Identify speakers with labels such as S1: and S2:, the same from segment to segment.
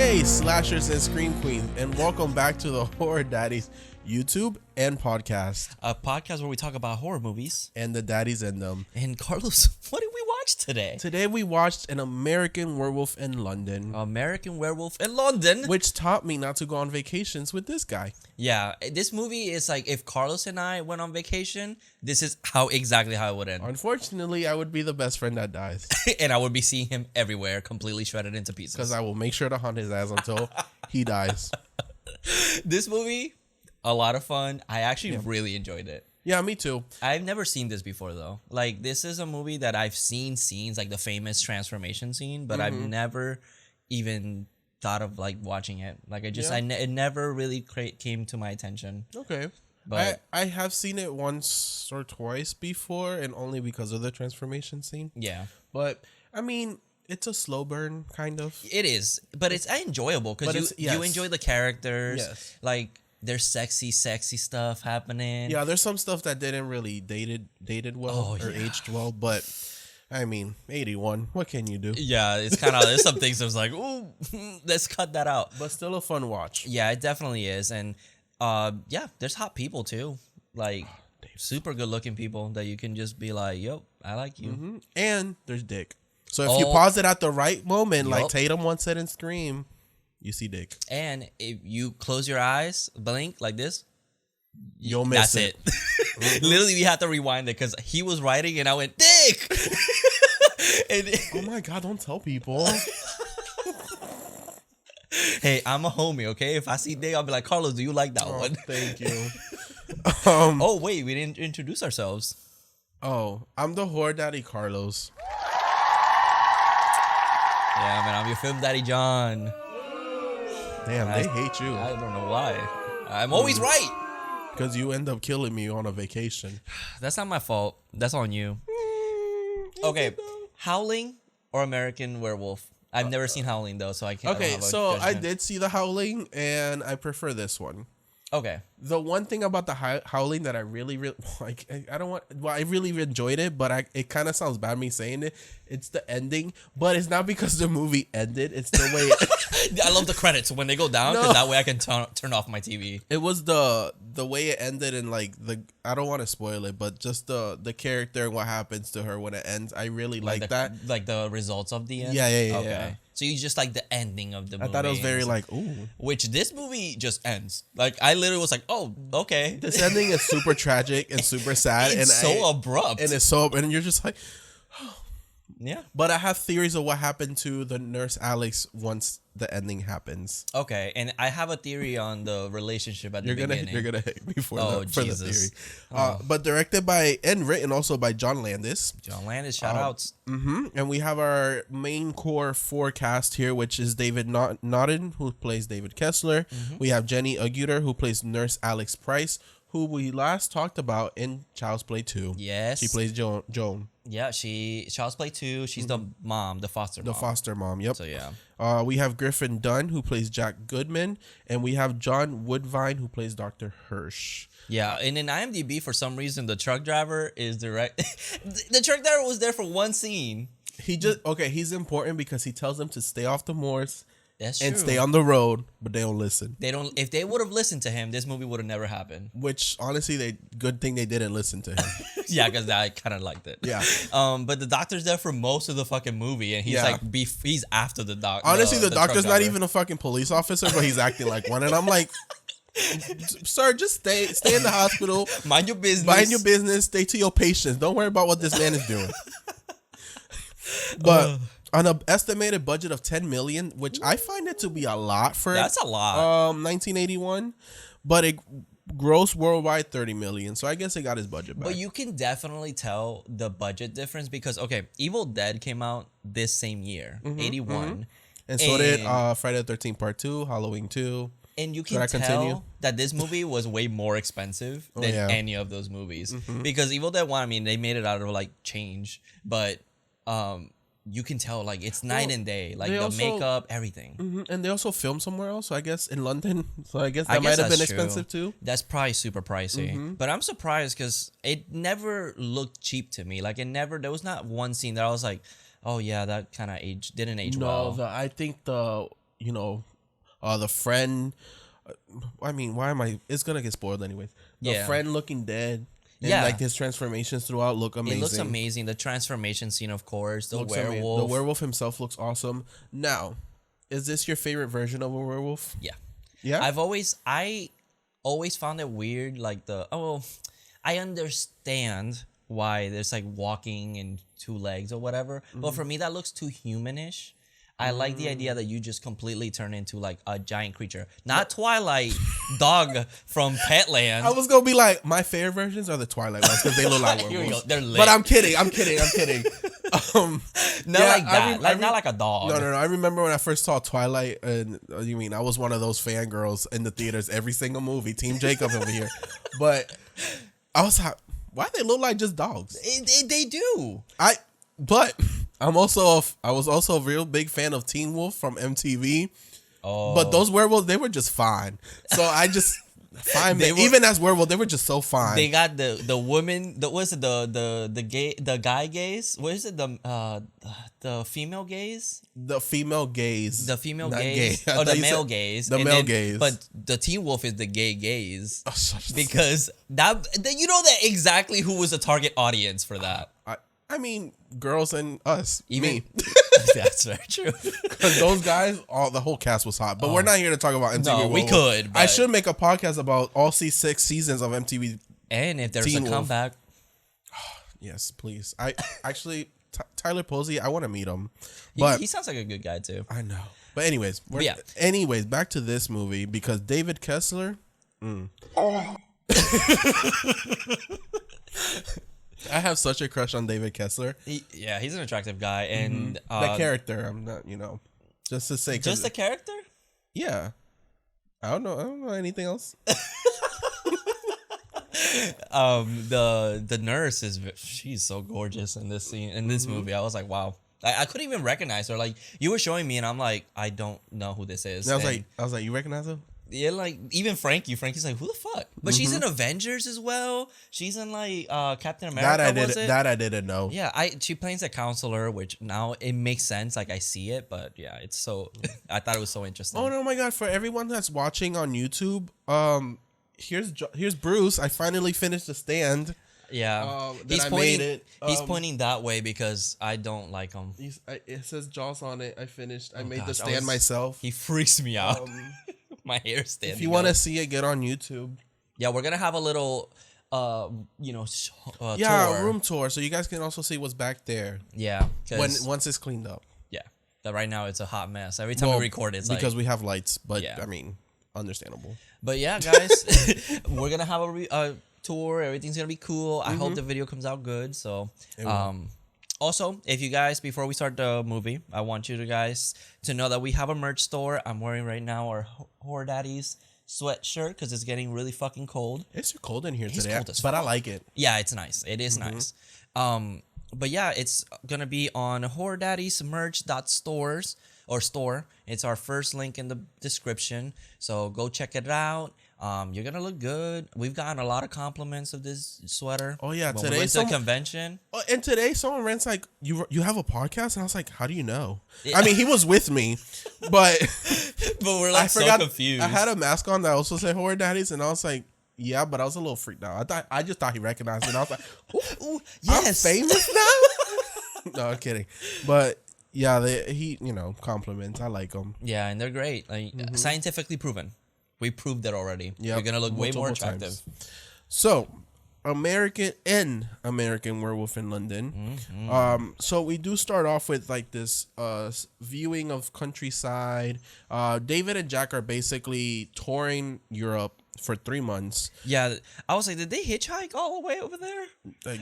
S1: Hey, slashers and scream queens, and welcome back to the Horror Daddies YouTube and podcast.
S2: A podcast where we talk about horror movies.
S1: And the daddies in them.
S2: And Carlos, what did we watch today?
S1: Today we watched An American Werewolf in London.
S2: American Werewolf in London.
S1: Which taught me not to go on vacations with this guy.
S2: Yeah, this movie is like if Carlos and I went on vacation, this is exactly how it would end.
S1: Unfortunately, I would be the best friend that dies.
S2: And I would be seeing him everywhere, completely shredded into pieces.
S1: Because I will make sure to hunt his ass until he dies.
S2: This movie, a lot of fun. I actually really enjoyed it.
S1: Yeah, me too.
S2: I've never seen this before though. Like this is a movie that I've seen scenes, like the famous transformation scene, but I've never even thought of like watching it. Like I just, it never really came to my attention.
S1: Okay.
S2: But
S1: I have seen it once or twice before, and only because of the transformation scene.
S2: Yeah.
S1: But, I mean, it's a slow burn, kind of.
S2: It is, but it's enjoyable because you enjoy the characters.
S1: Yes.
S2: Like there's sexy stuff happening.
S1: Yeah, there's some stuff that didn't really dated well or aged well, but I mean, 81. What can you do?
S2: Yeah, it's kind of there's some things that was like, ooh, let's cut that out.
S1: But still a fun watch.
S2: Yeah, it definitely is, and yeah, there's hot people too, like super good looking people that you can just be like, yo, I like you.
S1: And there's dick. So if you pause it at the right moment, like
S2: Yup.
S1: Tatum once said in Scream, you see dick.
S2: And if you close your eyes, blink like this,
S1: You'll miss
S2: that's it. Literally, we had to rewind it because he was writing and I went, dick!
S1: Oh my God, don't tell people.
S2: Hey, I'm a homie, okay? If I see dick, I'll be like, Carlos, do you like that one?
S1: Thank you.
S2: Oh, wait, we didn't introduce ourselves.
S1: Oh, I'm the Horror Daddy Carlos.
S2: Yeah, man, I'm your film daddy, John.
S1: Damn, they hate you.
S2: I don't know why. I'm always right.
S1: Because you end up killing me on a vacation.
S2: That's not my fault. That's on you. Okay, Howling or American Werewolf? I've never seen Howling though, so I can't.
S1: Okay, so I did see The Howling, and I prefer this one.
S2: Okay.
S1: The one thing about the Howling that I really like, I don't want. Well, I really enjoyed it, but it kind of sounds bad me saying it. It's the ending, but it's not because the movie ended. It's the way.
S2: I love the credits when they go down because that way I can turn off my TV.
S1: It was the way it ended, and like I don't want to spoil it, but just the character and what happens to her when it ends. I really like that.
S2: Like the results of the end.
S1: Yeah. Okay.
S2: Yeah. So you just like the ending of the movie.
S1: I thought it was very like, ooh.
S2: Which this movie just ends. Like I literally was like, oh, okay.
S1: This ending is super tragic and super sad.
S2: It's so abrupt.
S1: And it's so, and you're just like,
S2: yeah.
S1: But I have theories of what happened to the nurse Alex once the ending happens.
S2: Okay, and I have a theory on the relationship at the beginning.
S1: You're gonna hate me for the
S2: Jesus.
S1: theory. But directed by and written also by John Landis.
S2: John Landis, shout outs.
S1: And we have our main core forecast here, which is David Naughton, who plays David Kessler. We have Jenny Agutter, who plays Nurse Alex Price, who we last talked about in Child's Play 2.
S2: Yes.
S1: She plays Joan.
S2: Yeah, Child's Play 2. She's the mom, the foster mom.
S1: The foster mom, yep.
S2: So, yeah.
S1: We have Griffin Dunn, who plays Jack Goodman, and we have John Woodvine, who plays Dr. Hirsch.
S2: Yeah, and in IMDb, for some reason, the truck driver is direct. The truck driver was there for one scene.
S1: He's important because he tells them to stay off the moors.
S2: That's
S1: and
S2: true.
S1: stay on the road, but they don't listen.
S2: If they would have listened to him, this movie would have never happened.
S1: Which honestly, good thing they didn't listen to him.
S2: Yeah, because I kind of liked it.
S1: Yeah.
S2: But the doctor's there for most of the fucking movie, and he's he's after the doctor.
S1: Honestly, the doctor's not even a fucking police officer, but he's acting like one, and I'm like, sir, just stay in the hospital.
S2: Mind your business.
S1: Stay to your patients. Don't worry about what this man is doing. But on an estimated budget of $10 million, which I find it to be a lot for
S2: that's a lot.
S1: 1981, but it grossed worldwide $30 million. So I guess it got his budget back.
S2: But you can definitely tell the budget difference because Evil Dead came out this same year, 81,
S1: and so did Friday the 13th Part 2, Halloween 2.
S2: And you can tell that this movie was way more expensive than any of those movies because Evil Dead 1, I mean, they made it out of like change, but you can tell like it's night and day, like the makeup, everything.
S1: And they also filmed somewhere else, so I guess in London. So I guess that might have been expensive too.
S2: That's probably super pricey. But I'm surprised because it never looked cheap to me. Like there was not one scene that I was like, oh yeah, that kind of didn't age well.
S1: No, I think The friend. I mean, why am I? It's gonna get spoiled anyways. The friend looking dead. And like his transformations throughout look amazing.
S2: It looks amazing. The transformation scene, of course. The werewolf.
S1: The werewolf himself looks awesome. Now, is this your favorite version of a werewolf?
S2: Yeah.
S1: Yeah.
S2: I always found it weird. Like I understand why there's like walking and 2 legs or whatever, but for me that looks too humanish. I like the idea that you just completely turn into like a giant creature. Not Twilight dog from Petland.
S1: I was gonna be like, my favorite versions are the Twilight ones because they look like werewolves.
S2: Here we go. They're lit.
S1: But I'm kidding. Not
S2: like that. Not like a dog.
S1: No. I remember when I first saw Twilight, and I was one of those fangirls in the theaters every single movie. Team Jacob over here. But I was like, why do they look like just dogs?
S2: They do.
S1: I was also a real big fan of Teen Wolf from MTV.
S2: Oh.
S1: But those werewolves, they were just fine. So I just find that even as werewolves, they were just so fine.
S2: They got the woman, the guy gaze? What is it? The female gaze?
S1: The female gaze.
S2: The female gaze. Or the male gaze.
S1: The male gaze.
S2: But the Teen Wolf is the gay gaze.
S1: Oh,
S2: because that you know that exactly who was the target audience for that.
S1: I mean, girls and us. Me.
S2: That's very true.
S1: Because those guys, the whole cast was hot. But we're not here to talk about MTV.
S2: No, we could.
S1: I should make a podcast about all 6 seasons of MTV.
S2: And if there's a comeback.
S1: Yes, please. I actually, Tyler Posey, I want to meet him. But
S2: he sounds like a good guy, too.
S1: I know. But anyways, back to this movie because David Kessler. I have such a crush on David Kessler.
S2: He's an attractive guy, and
S1: the character. I'm not, just to say,
S2: just the character.
S1: Yeah, I don't know anything else.
S2: The nurse she's so gorgeous in this scene in this movie. I was like, wow. I couldn't even recognize her. Like you were showing me, and I'm like, I don't know who this is.
S1: And I was like, you recognize him?
S2: Yeah, like even Frankie's like, who the fuck? But she's in Avengers as well. She's in like Captain America.
S1: That I didn't know.
S2: Yeah, she plays a counselor, which now it makes sense. Like I see it, but yeah, it's so. I thought it was so interesting.
S1: Oh no, my god! For everyone that's watching on YouTube, here's Bruce. I finally finished The Stand.
S2: Yeah, he's pointing that way because I don't like him.
S1: It says Jaws on it. I finished. I made The Stand myself.
S2: He freaks me out. My hair standing.
S1: If you want to see it, get on YouTube.
S2: Yeah, we're gonna have a little, tour.
S1: Room tour, so you guys can also see what's back there.
S2: Yeah,
S1: once it's cleaned up.
S2: Yeah, that right now it's a hot mess. Every time we record, it's
S1: because we have lights. But I mean, understandable.
S2: But yeah, guys, we're gonna have a tour. Everything's gonna be cool. I hope the video comes out good. So, also, if you guys, before we start the movie, I want you guys to know that we have a merch store. I'm wearing right now our Horror Daddies sweatshirt because it's getting really fucking cold.
S1: It's cold in here today, but I like it.
S2: Yeah, it's nice. It is nice. But yeah, it's going to be on Horror Daddies merch.store. It's our first link in the description. So go check it out. You're gonna look good. We've gotten a lot of compliments of this sweater.
S1: Oh yeah,
S2: when
S1: today
S2: we went to a convention.
S1: And today someone rants like, you have a podcast, and I was like, how do you know? Yeah. I mean, he was with me, but
S2: we're like so confused.
S1: I had a mask on that also said Horror Daddies, and I was like, yeah, but I was a little freaked out. I just thought he recognized me, and I was like, ooh, yes, I'm famous now. No, I'm kidding, but. Yeah, he compliments. I like them.
S2: Yeah, and they're great. Like scientifically proven. We proved it already. Yeah, you're gonna look way more attractive.
S1: Times. So, American Werewolf in London. So we do start off with like this viewing of countryside. David and Jack are basically touring Europe for 3 months.
S2: Yeah, I was like, did they hitchhike all the way over there?
S1: Like,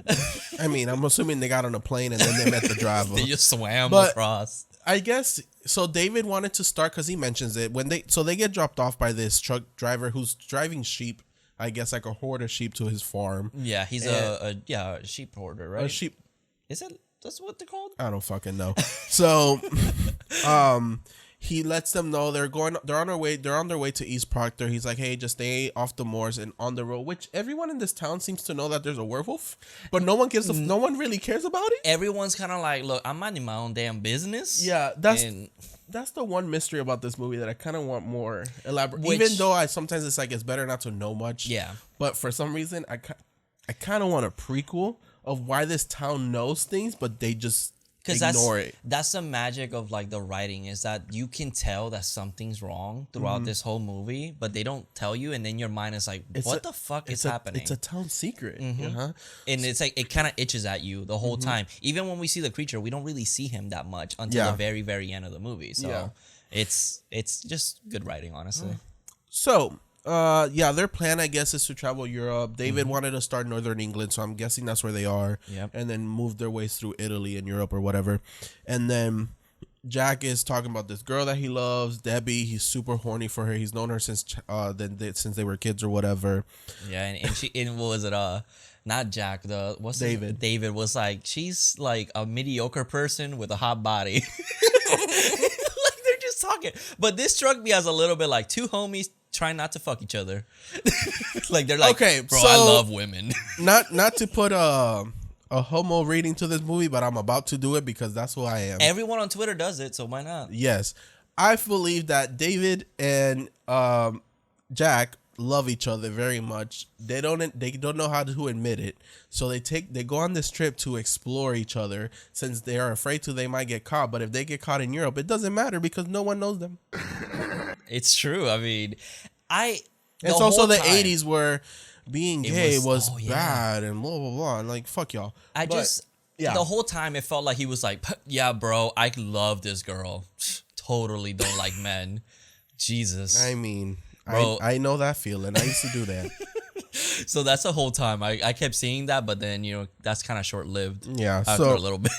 S1: I mean, I'm assuming they got on a plane and then they met the driver.
S2: They just swam across.
S1: I guess so. David wanted to start because he mentions it when they get dropped off by this truck driver who's driving sheep. I guess like a horde of sheep to his farm.
S2: Yeah, he's a sheep hoarder, right?
S1: A sheep.
S2: Is it? That's what they're called?
S1: I don't fucking know. So, he lets them know they're on their way to East Proctor. He's like, hey, just stay off the moors and on the road, which everyone in this town seems to know that there's a werewolf, but no one really cares about it.
S2: Everyone's kind of like, look, I'm minding my own damn business.
S1: Yeah, that's the one mystery about this movie that I kind of want more elaborate. Even though sometimes it's like it's better not to know much.
S2: Yeah.
S1: But for some reason, I kind of want a prequel of why this town knows things, but they just ignore it.
S2: That's the magic of like the writing, is that you can tell that something's wrong throughout this whole movie, but they don't tell you, and then your mind is like, what the fuck is happening?
S1: It's a town secret.
S2: And it's like it kind of itches at you the whole time. Even when we see the creature, we don't really see him that much until the very, very end of the movie. So it's just good writing, honestly.
S1: So their plan, I guess, is to travel Europe. David wanted to start Northern England, so I'm guessing that's where they are.
S2: Yep.
S1: And then move their ways through Italy and Europe or whatever. And then Jack is talking about this girl that he loves, Debbie. He's super horny for her. He's known her since they were kids or whatever.
S2: Yeah, and what was it? Not Jack.
S1: David.
S2: David was like, she's like a mediocre person with a hot body. Like they're just talking. But this struck me as a little bit like two homies trying not to fuck each other. Like they're like, okay, bro, so I love women.
S1: not to put a homo reading to this movie, but I'm about to do it because that's who I am.
S2: Everyone on Twitter does it, so why not?
S1: Yes. I believe that David and Jack love each other very much. They don't know how to admit it. So they go on this trip to explore each other since they are afraid they might get caught. But if they get caught in Europe, it doesn't matter because no one knows them.
S2: It's true. I mean,
S1: it's also the 80s where being gay was bad and blah, blah, blah. And like, fuck y'all.
S2: The whole time it felt like he was like, yeah, bro, I love this girl. Totally don't like men. Jesus.
S1: I mean, bro, I know that feeling. I used to do that.
S2: So that's the whole time. I kept seeing that, but then, that's kind of short-lived.
S1: Yeah.
S2: After a little bit.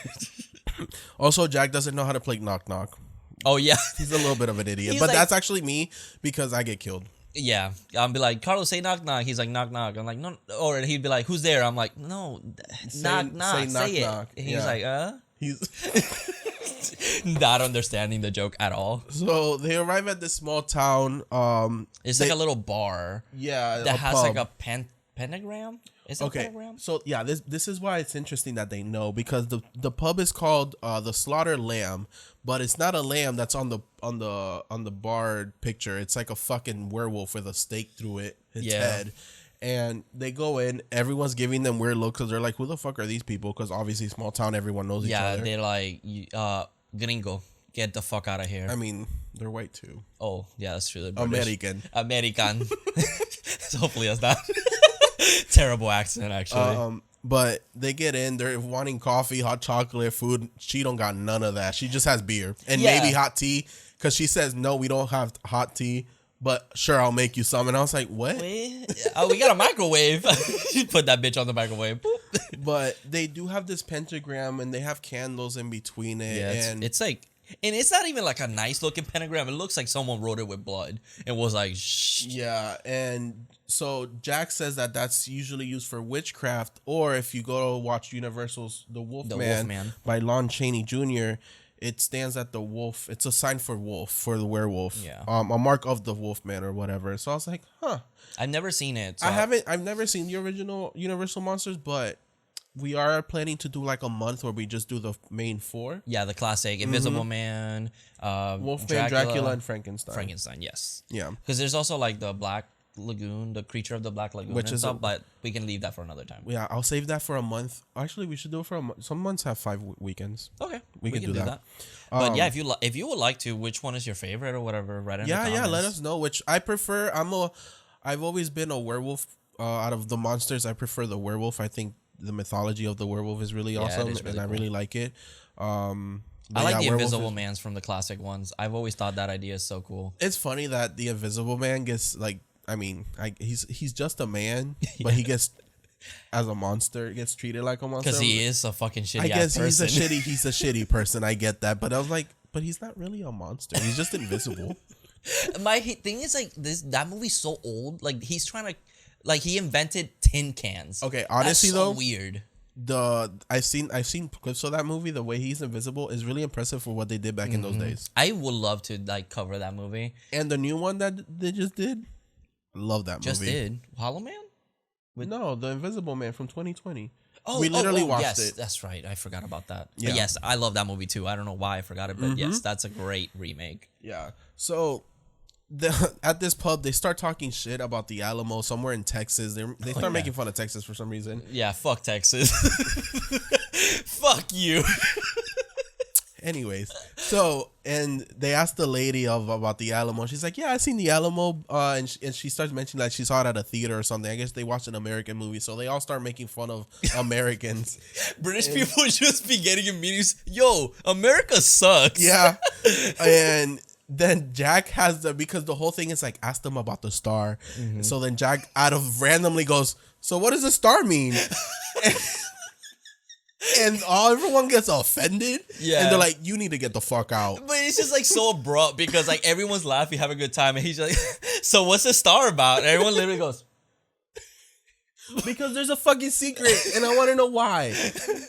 S1: Also, Jack doesn't know how to play knock-knock.
S2: Oh, yeah.
S1: He's a little bit of an idiot. But that's actually me because I get killed.
S2: Yeah. I'll be like, Carlos, say knock, knock. He's like, knock, knock. I'm like, no. Or he'd be like, who's there? I'm like, no, knock, knock. Say it. Knock. And he's like, He's not understanding the joke at all.
S1: So they arrive at this small town.
S2: It's like a little bar.
S1: Yeah.
S2: That has like a pentagram. Is it a pentagram?
S1: So yeah, this is why it's interesting that they know, because the pub is called the Slaughtered Lamb, but it's not a lamb that's on the bar picture. It's like a fucking werewolf with a stake through its head. And they go in, everyone's giving them weird looks because they're like, who the fuck are these people? Because obviously small town, everyone knows each other.
S2: Yeah, they're like, gringo, get the fuck out of here.
S1: I mean, they're white too.
S2: Oh, yeah, that's true.
S1: American.
S2: So hopefully that's not terrible accent, actually.
S1: But they get in, they're wanting coffee, hot chocolate, food. She don't got none of that. She just has beer and maybe hot tea, because she says, no, we don't have hot tea. But sure, I'll make you some. And I was like, what?
S2: We got a microwave. Put that bitch on the microwave.
S1: But they do have this pentagram, and they have candles in between it.
S2: Yeah, it's like, and it's not even like a nice looking pentagram. It looks like someone wrote it with blood and was like, shh.
S1: Yeah, and so Jack says that that's usually used for witchcraft, or if you go to watch Universal's The Wolfman by Lon Chaney Jr., it stands at the wolf. It's a sign for wolf, for the werewolf.
S2: Yeah.
S1: A mark of the Wolfman or whatever. So I was like, huh.
S2: I've never seen it. So
S1: I've never seen the original Universal Monsters, but we are planning to do like a month where we just do the main four.
S2: Yeah, the classic Invisible Man,
S1: Wolfman, Dracula, and Frankenstein.
S2: Frankenstein, yes.
S1: Yeah.
S2: Because there's also like the Black Lagoon, the creature of the Black Lagoon, which is stuff, but we can leave that for another time.
S1: Yeah, I'll save that for a month. Actually, we should do it for a month. Some months have 5 weekends.
S2: Okay,
S1: we can do that.
S2: But yeah, if you would like to, which one is your favorite or whatever, right? In the comments.
S1: Let us know which I prefer. I've always been a werewolf. Out of the monsters, I prefer the werewolf. I think the mythology of the werewolf is really awesome, and I really like it. I
S2: like the Invisible Mans from the classic ones. I've always thought that idea is so cool.
S1: It's funny that the Invisible Man gets like. I mean, he's just a man, but he gets as a monster, gets treated like a monster
S2: because he is a fucking shitty.
S1: I guess
S2: person.
S1: he's a shitty person. I get that, but I was like, but he's not really a monster. He's just invisible.
S2: My thing is like that movie's so old. Like he's trying to, like he invented tin cans.
S1: Okay, honestly
S2: That's so
S1: though,
S2: weird.
S1: I've seen clips of that movie. The way he's invisible is really impressive for what they did back in those days.
S2: I would love to like cover that movie.
S1: And the new one that they just did, love that movie.
S2: Just did Hollow Man?
S1: No, the Invisible Man from 2020. We literally watched it.
S2: That's right. I forgot about that.
S1: Yeah.
S2: But yes, I love that movie too. I don't know why I forgot it, but yes, that's a great remake.
S1: Yeah. So at this pub, they start talking shit about the Alamo somewhere in Texas. They start making fun of Texas for some reason.
S2: Yeah, fuck Texas. Fuck you.
S1: Anyways, and they asked the lady about the Alamo. She's like, yeah, I seen the Alamo. And she starts mentioning that she saw it at a theater or something. I guess they watched an American movie. So they all start making fun of Americans.
S2: British people just be getting in meetings. Yo, America sucks.
S1: Yeah. And then Jack because the whole thing is like, ask them about the star. So then Jack out of randomly goes, so what does the star mean? And everyone gets offended. Yeah. And they're like, you need to get the fuck out.
S2: But it's just like so abrupt because like everyone's laughing, having a good time. And he's like, so what's the star about? And everyone literally goes,
S1: because there's a fucking secret and I want to know why.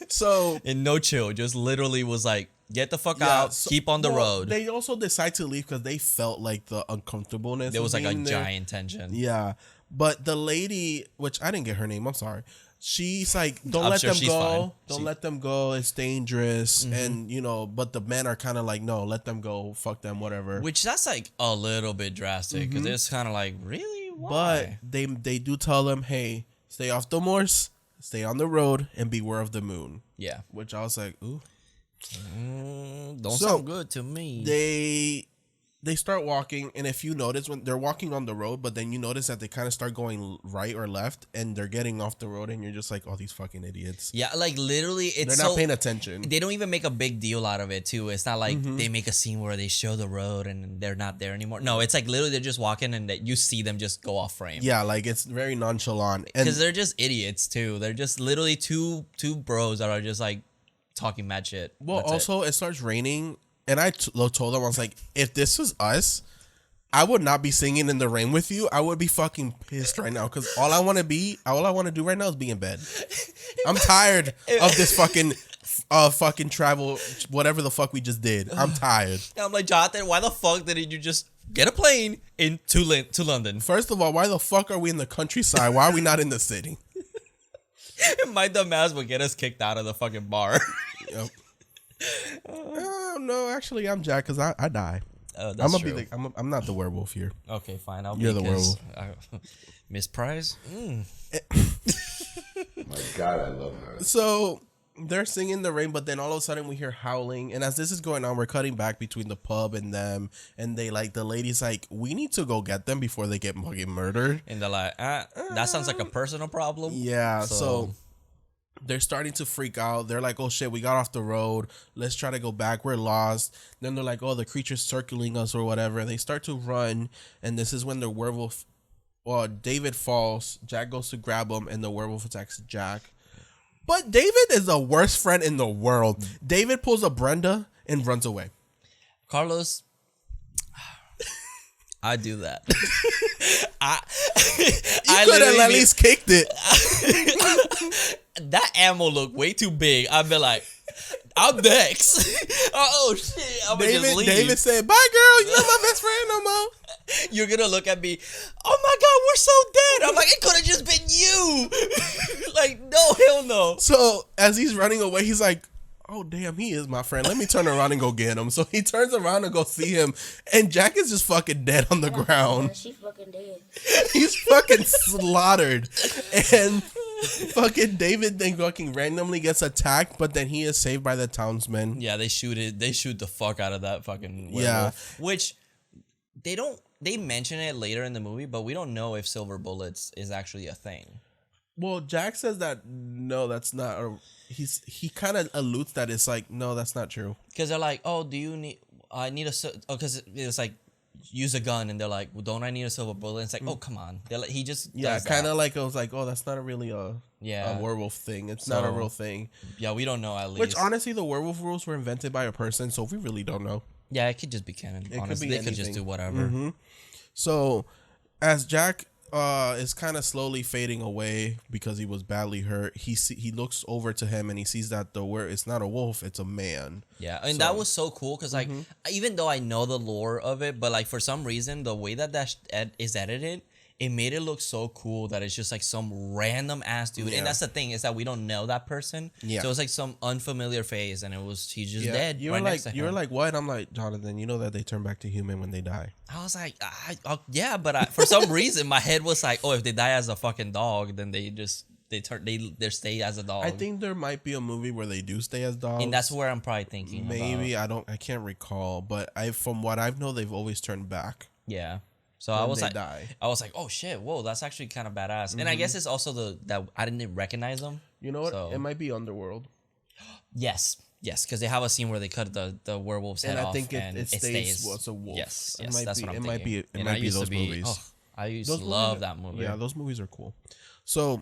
S1: So.
S2: And no chill, just literally was like, get the fuck out, keep on the road.
S1: They also decide to leave because they felt like the uncomfortableness.
S2: There was like a giant tension.
S1: Yeah. But the lady, which I didn't get her name, I'm sorry. She's like, don't let them go. Don't let them go. It's dangerous. And, but the men are kind of like, no, let them go. Fuck them, whatever.
S2: Which that's like a little bit drastic because it's kind of like, really? Why?
S1: But they do tell them, hey, stay off the moors, stay on the road, and beware of the moon.
S2: Yeah.
S1: Which I was like, ooh.
S2: Don't sound good to me. They start walking, and if you notice when they're walking on the road, but then you notice that they kind of start going right or left, and they're getting off the road, and you're just like, oh, these fucking idiots. Yeah, like literally,
S1: they're not paying attention.
S2: They don't even make a big deal out of it too. It's not like they make a scene where they show the road and they're not there anymore. No, it's like literally they're just walking, and that you see them just go off frame.
S1: Yeah, like it's very nonchalant,
S2: because they're just idiots too. They're just literally two bros that are just like talking mad shit.
S1: Well, also it starts raining. And I told him, I was like, if this was us, I would not be singing in the rain with you. I would be fucking pissed right now because all I want to do right now is be in bed. I'm tired of this fucking travel, whatever the fuck we just did. I'm tired.
S2: I'm like, Jonathan, why the fuck didn't you just get a plane to London?
S1: First of all, why the fuck are we in the countryside? Why are we not in the city?
S2: My dumb ass would get us kicked out of the fucking bar.
S1: Yep. No, actually, I'm Jack because I die.
S2: That's true.
S1: I'm not the werewolf here.
S2: Okay, fine.
S1: You're the werewolf.
S2: Miss Prize.
S3: My God, I love her.
S1: So they're singing the rain, but then all of a sudden we hear howling, and as this is going on, we're cutting back between the pub and them, and they like the lady's like, we need to go get them before they get fucking murdered.
S2: And they're like, that sounds like a personal problem.
S1: Yeah, so they're starting to freak out. They're like, oh shit, we got off the road. Let's try to go back. We're lost. Then they're like, oh, the creature's circling us or whatever. They start to run. And this is when the werewolf, David falls. Jack goes to grab him and the werewolf attacks Jack. But David is the worst friend in the world. David pulls a Brenda and runs away.
S2: Carlos, I do that.
S1: You could have at least kicked it.
S2: That ammo looked way too big. I'd be like, I'm next. Oh shit! I'm gonna just leave. David
S1: said, "Bye, girl. You're not my best friend no more."
S2: You're gonna look at me. Oh my God, we're so dead. I'm like, it could have just been you. Like, no, hell no.
S1: So as he's running away, he's like, oh damn, he is my friend. Let me turn around and go get him. So he turns around and go see him, and Jack is just fucking dead on the ground.
S4: She's fucking dead.
S1: He's fucking slaughtered, and fucking David then fucking randomly gets attacked, but then he is saved by the townsmen.
S2: Yeah, they shoot the fuck out of that fucking werewolf. Yeah, which they mention it later in the movie, but we don't know if silver bullets is actually a thing.
S1: Well, Jack says that no, that's not. Or he kind of alludes that it's like no, that's not true.
S2: Because they're like, oh, do you need? I need a. Oh, because it's like use a gun, and they're like, well, don't I need a silver bullet? And it's like, oh, come on. They're like, he just
S1: kind of like I was like, oh, that's not really a werewolf thing. It's not a real thing.
S2: Yeah, we don't know at least.
S1: Which honestly, the werewolf rules were invented by a person, so we really don't know.
S2: Yeah, it could just be canon. Honestly, they could just do whatever.
S1: So, as Jack is kind of slowly fading away because he was badly hurt. He looks over to him and he sees that it's not a wolf, it's a man.
S2: Yeah, and that was so cool because like even though I know the lore of it, but like for some reason the way that is edited, it made it look so cool that it's just like some random ass dude. And that's the thing, is that we don't know that person. Yeah. So it's like some unfamiliar face and he's just dead.
S1: You were like, what? I'm like, Jonathan, you know that they turn back to human when they die.
S2: I was like, yeah, but for some reason my head was like, oh, if they die as a fucking dog, then they stay as a dog.
S1: I think there might be a movie where they do stay as dogs.
S2: And that's where I'm probably thinking
S1: maybe about. I can't recall, but from what I know, they've always turned back.
S2: Yeah. So I was like, oh shit, whoa, that's actually kind of badass. And I guess it's also that I didn't recognize them.
S1: You know what? It might be Underworld.
S2: Yes, because they have a scene where they cut the werewolf's head off, and it stays
S1: as a wolf.
S2: Yes, that's what I'm thinking.
S1: It might be those movies.
S2: Oh, I used to love that movie.
S1: Yeah, those movies are cool. So,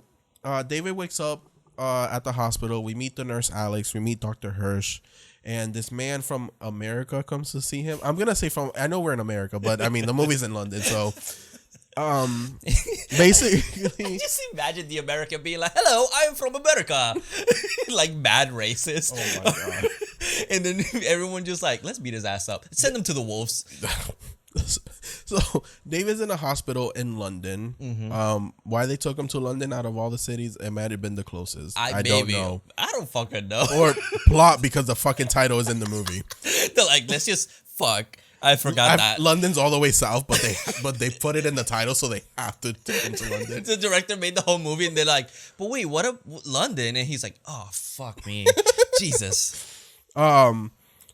S1: David wakes up at the hospital. We meet the nurse Alex. We meet Dr. Hirsch. And this man from America comes to see him. I'm gonna say I know we're in America, but I mean the movie's in London, so basically,
S2: just imagine the American being like, "Hello, I'm from America," like bad racist.
S1: Oh my god!
S2: And then everyone just like, let's beat his ass up. Send him to the wolves.
S1: So David's in a hospital in London. Why they took him to London out of all the cities, it might have been the closest. I don't know.
S2: I don't fucking know.
S1: Or plot, because the fucking title is in the movie.
S2: They're like, let's just fuck. I forgot that
S1: London's all the way south, but they put it in the title, so they have to take him to London.
S2: The director made the whole movie, and they're like, but wait, what London? And he's like, oh fuck me, Jesus.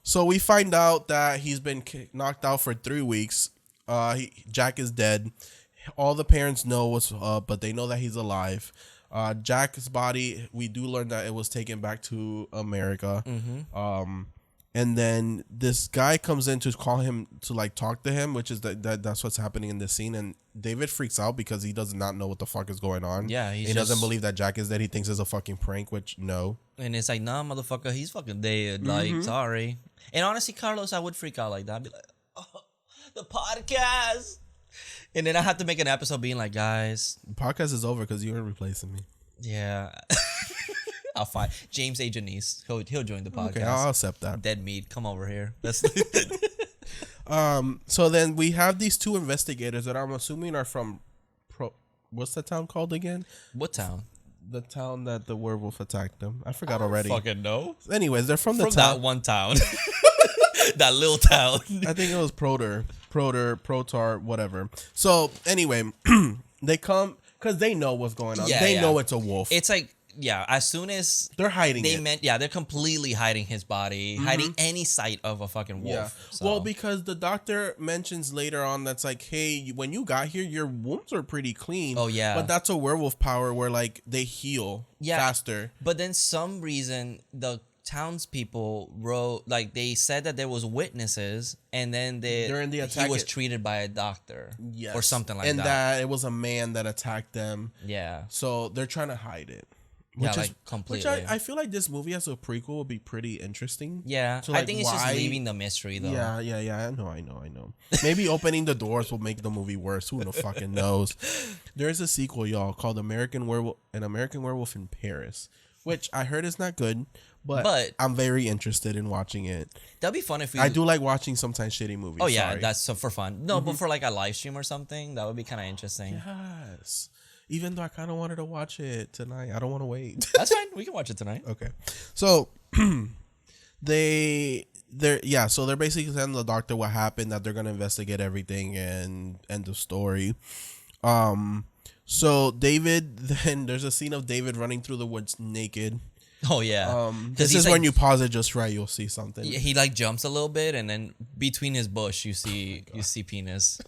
S1: So we find out that he's been knocked out for 3 weeks. Jack is dead. All the parents know what's up, but they know that he's alive. Jack's body, we do learn that it was taken back to America. And then this guy comes in to call him to like talk to him, which is that's what's happening in this scene. And David freaks out because he does not know what the fuck is going on.
S2: Yeah,
S1: he doesn't believe that Jack is dead. He thinks it's a fucking prank, which no.
S2: And it's like, nah, motherfucker, he's fucking dead. Like, sorry. And honestly, Carlos, I would freak out like that. I'd be like, oh, the podcast. And then I have to make an episode being like, guys,
S1: the podcast is over because you were replacing me.
S2: Yeah. I'll find James A. Janice. He'll join the podcast.
S1: Okay, I'll accept that.
S2: Dead meat, come over here.
S1: So then we have these two investigators that I'm assuming are from what's the town called again?
S2: What town?
S1: The town that the werewolf attacked them. I forgot already.
S2: Fucking no.
S1: Anyways, they're from the town.
S2: That one town. That little town.
S1: I think it was Protar, whatever. So anyway, they come because they know what's going on. They know it's a wolf.
S2: It's like, yeah, as soon as
S1: they're hiding
S2: they're completely hiding his body, hiding any sight of a fucking wolf.
S1: Yeah. So. Well, because the doctor mentions later on that's like, hey, when you got here, your wounds are pretty clean.
S2: Oh, yeah.
S1: But that's a werewolf power where like they heal faster.
S2: But then some reason the townspeople wrote, like they said that there was witnesses, and then during the attack, he was treated by a doctor, or something like that, and that
S1: it was a man that attacked them.
S2: Yeah.
S1: So they're trying to hide it.
S2: Completely.
S1: Which I feel like this movie as a prequel would be pretty interesting.
S2: Yeah,
S1: like,
S2: I think it's just leaving the mystery though.
S1: Yeah. I know. Maybe opening the doors will make the movie worse. Who the fucking knows? There's a sequel, y'all, called American Werewolf in Paris, which I heard is not good, but I'm very interested in watching it.
S2: That'd be fun if we.
S1: I do like watching sometimes shitty movies.
S2: Oh yeah, that's for fun. No, but for like a live stream or something, that would be kind of interesting.
S1: Yes. Even though I kind of wanted to watch it tonight. I don't want to wait.
S2: That's fine. We can watch it tonight.
S1: Okay. So they're basically telling the doctor what happened, that they're going to investigate everything and end the story. So David, then there's a scene of David running through the woods naked.
S2: Oh yeah.
S1: This is like, when you pause it just right, you'll see something.
S2: Yeah, he like jumps a little bit, and then between his bush you see penis.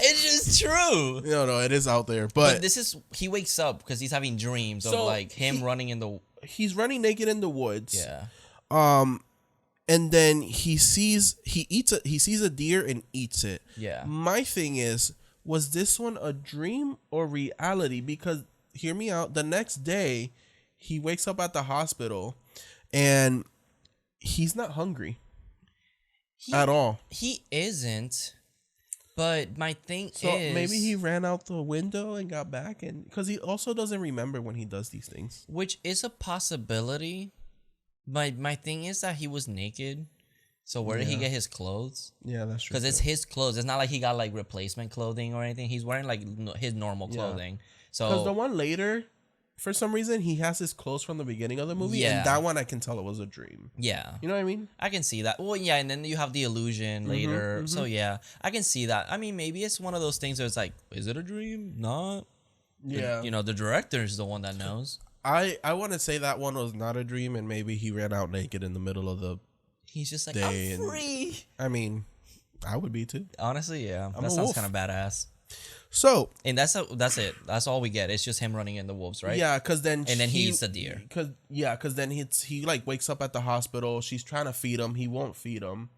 S2: It's just true.
S1: No, it is out there. But
S2: this is, he wakes up because he's having dreams of like him running in the.
S1: He's running naked in the woods.
S2: Yeah.
S1: And then he sees a deer and eats it.
S2: Yeah.
S1: My thing is, was this one a dream or reality? Because hear me out. The next day, he wakes up at the hospital, and he's not hungry at all.
S2: He isn't. But my thing is,
S1: maybe he ran out the window and got back, and because he also doesn't remember when he does these things,
S2: which is a possibility. My thing is that he was naked. So where did he get his clothes?
S1: Yeah, that's true.
S2: Because it's his clothes. It's not like he got like replacement clothing or anything. He's wearing like his normal clothing. So
S1: because the one later, for some reason, he has his clothes from the beginning of the movie, and that one I can tell it was a dream.
S2: Yeah,
S1: you know what I mean.
S2: I can see that. Well, yeah, and then you have the illusion later. So yeah, I can see that. I mean, maybe it's one of those things where it's like, is it a dream? Not.
S1: Yeah.
S2: The director is the one that knows.
S1: I want to say that one was not a dream, and maybe he ran out naked in the middle of the.
S2: He's just like, I'm free.
S1: I mean, I would be too.
S2: Honestly, yeah. That sounds kind of badass.
S1: So,
S2: and that's it. That's all we get. It's just him running in the wolves, right?
S1: Yeah, because then
S2: he eats the deer.
S1: Because then he like wakes up at the hospital. She's trying to feed him. He won't feed him.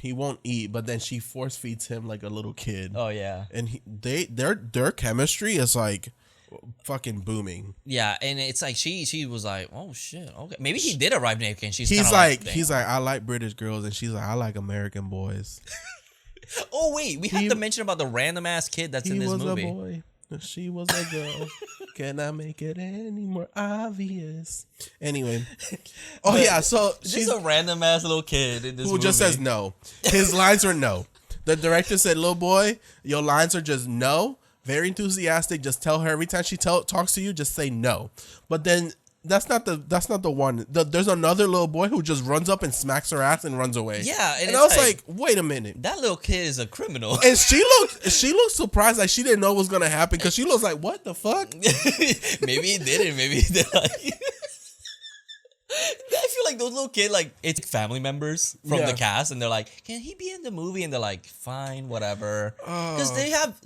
S1: He won't eat. But then she force feeds him like a little kid.
S2: Oh yeah.
S1: And their chemistry is like fucking booming.
S2: Yeah, and it's like she was like, oh shit, okay, maybe he did arrive naked. And he's
S1: like I like British girls, and she's like, I like American boys.
S2: Oh wait, we have to mention about the random ass kid that's in this movie.
S1: He was a boy, she was a girl. Can I make it any more obvious? Anyway, so
S2: she's a random ass little kid in this movie.
S1: Just says no. His lines are no. The director said, "Little boy, your lines are just no." Very enthusiastic. Just tell her every time she talks to you, just say no. But then that's not the one. There's another little boy who just runs up and smacks her ass and runs away.
S2: Yeah,
S1: and I was like, wait a minute,
S2: that little kid is a criminal.
S1: And she looked surprised, like she didn't know what was gonna happen, because she looks like, what the fuck?
S2: Maybe he didn't. Maybe he did. I feel like those little kids, like, it's family members from the cast, and they're like, can he be in the movie? And they're like, fine, whatever. Because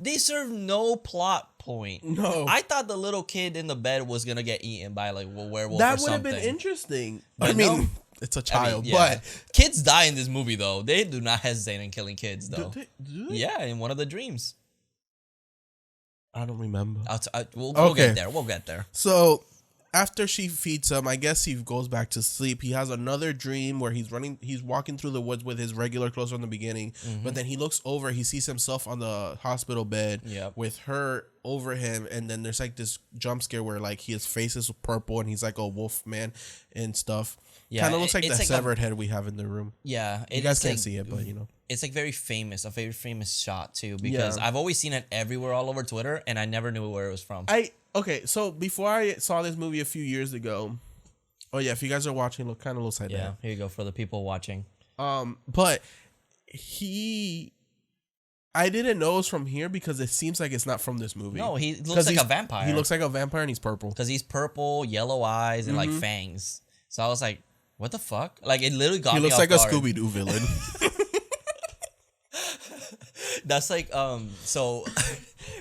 S2: they serve no plot point.
S1: No.
S2: I thought the little kid in the bed was going to get eaten by, like, a werewolf
S1: that
S2: or something.
S1: That would have been interesting.
S2: But
S1: I mean, it's a child, but...
S2: Kids die in this movie, though. They do not hesitate in killing kids, though.
S1: Do they?
S2: Yeah, in one of the dreams.
S1: I don't remember.
S2: We'll get there. We'll get there.
S1: So... after she feeds him, I guess he goes back to sleep. He has another dream where he's walking through the woods with his regular clothes from the beginning. But then he looks over, he sees himself on the hospital bed with her over him. And then there's like this jump scare where like his face is purple and he's like a wolf man and stuff. Yeah, kind of looks like the severed head we have in the room.
S2: Yeah.
S1: You guys can't see it, but you know.
S2: It's like a very famous shot too, because I've always seen it everywhere all over Twitter and I never knew where it was from.
S1: Okay, so before I saw this movie a few years ago, if you guys are watching, look, kind of looks like that.
S2: Yeah, here you go for the people watching.
S1: But I didn't know it was from here because it seems like it's not from this movie.
S2: No, he looks like a vampire.
S1: He looks like a vampire and he's purple.
S2: Because he's purple, yellow eyes, and like fangs. So I was like, what the fuck? Like, it literally got me off guard.
S1: He looks like a Scooby-Doo villain.
S2: That's like, so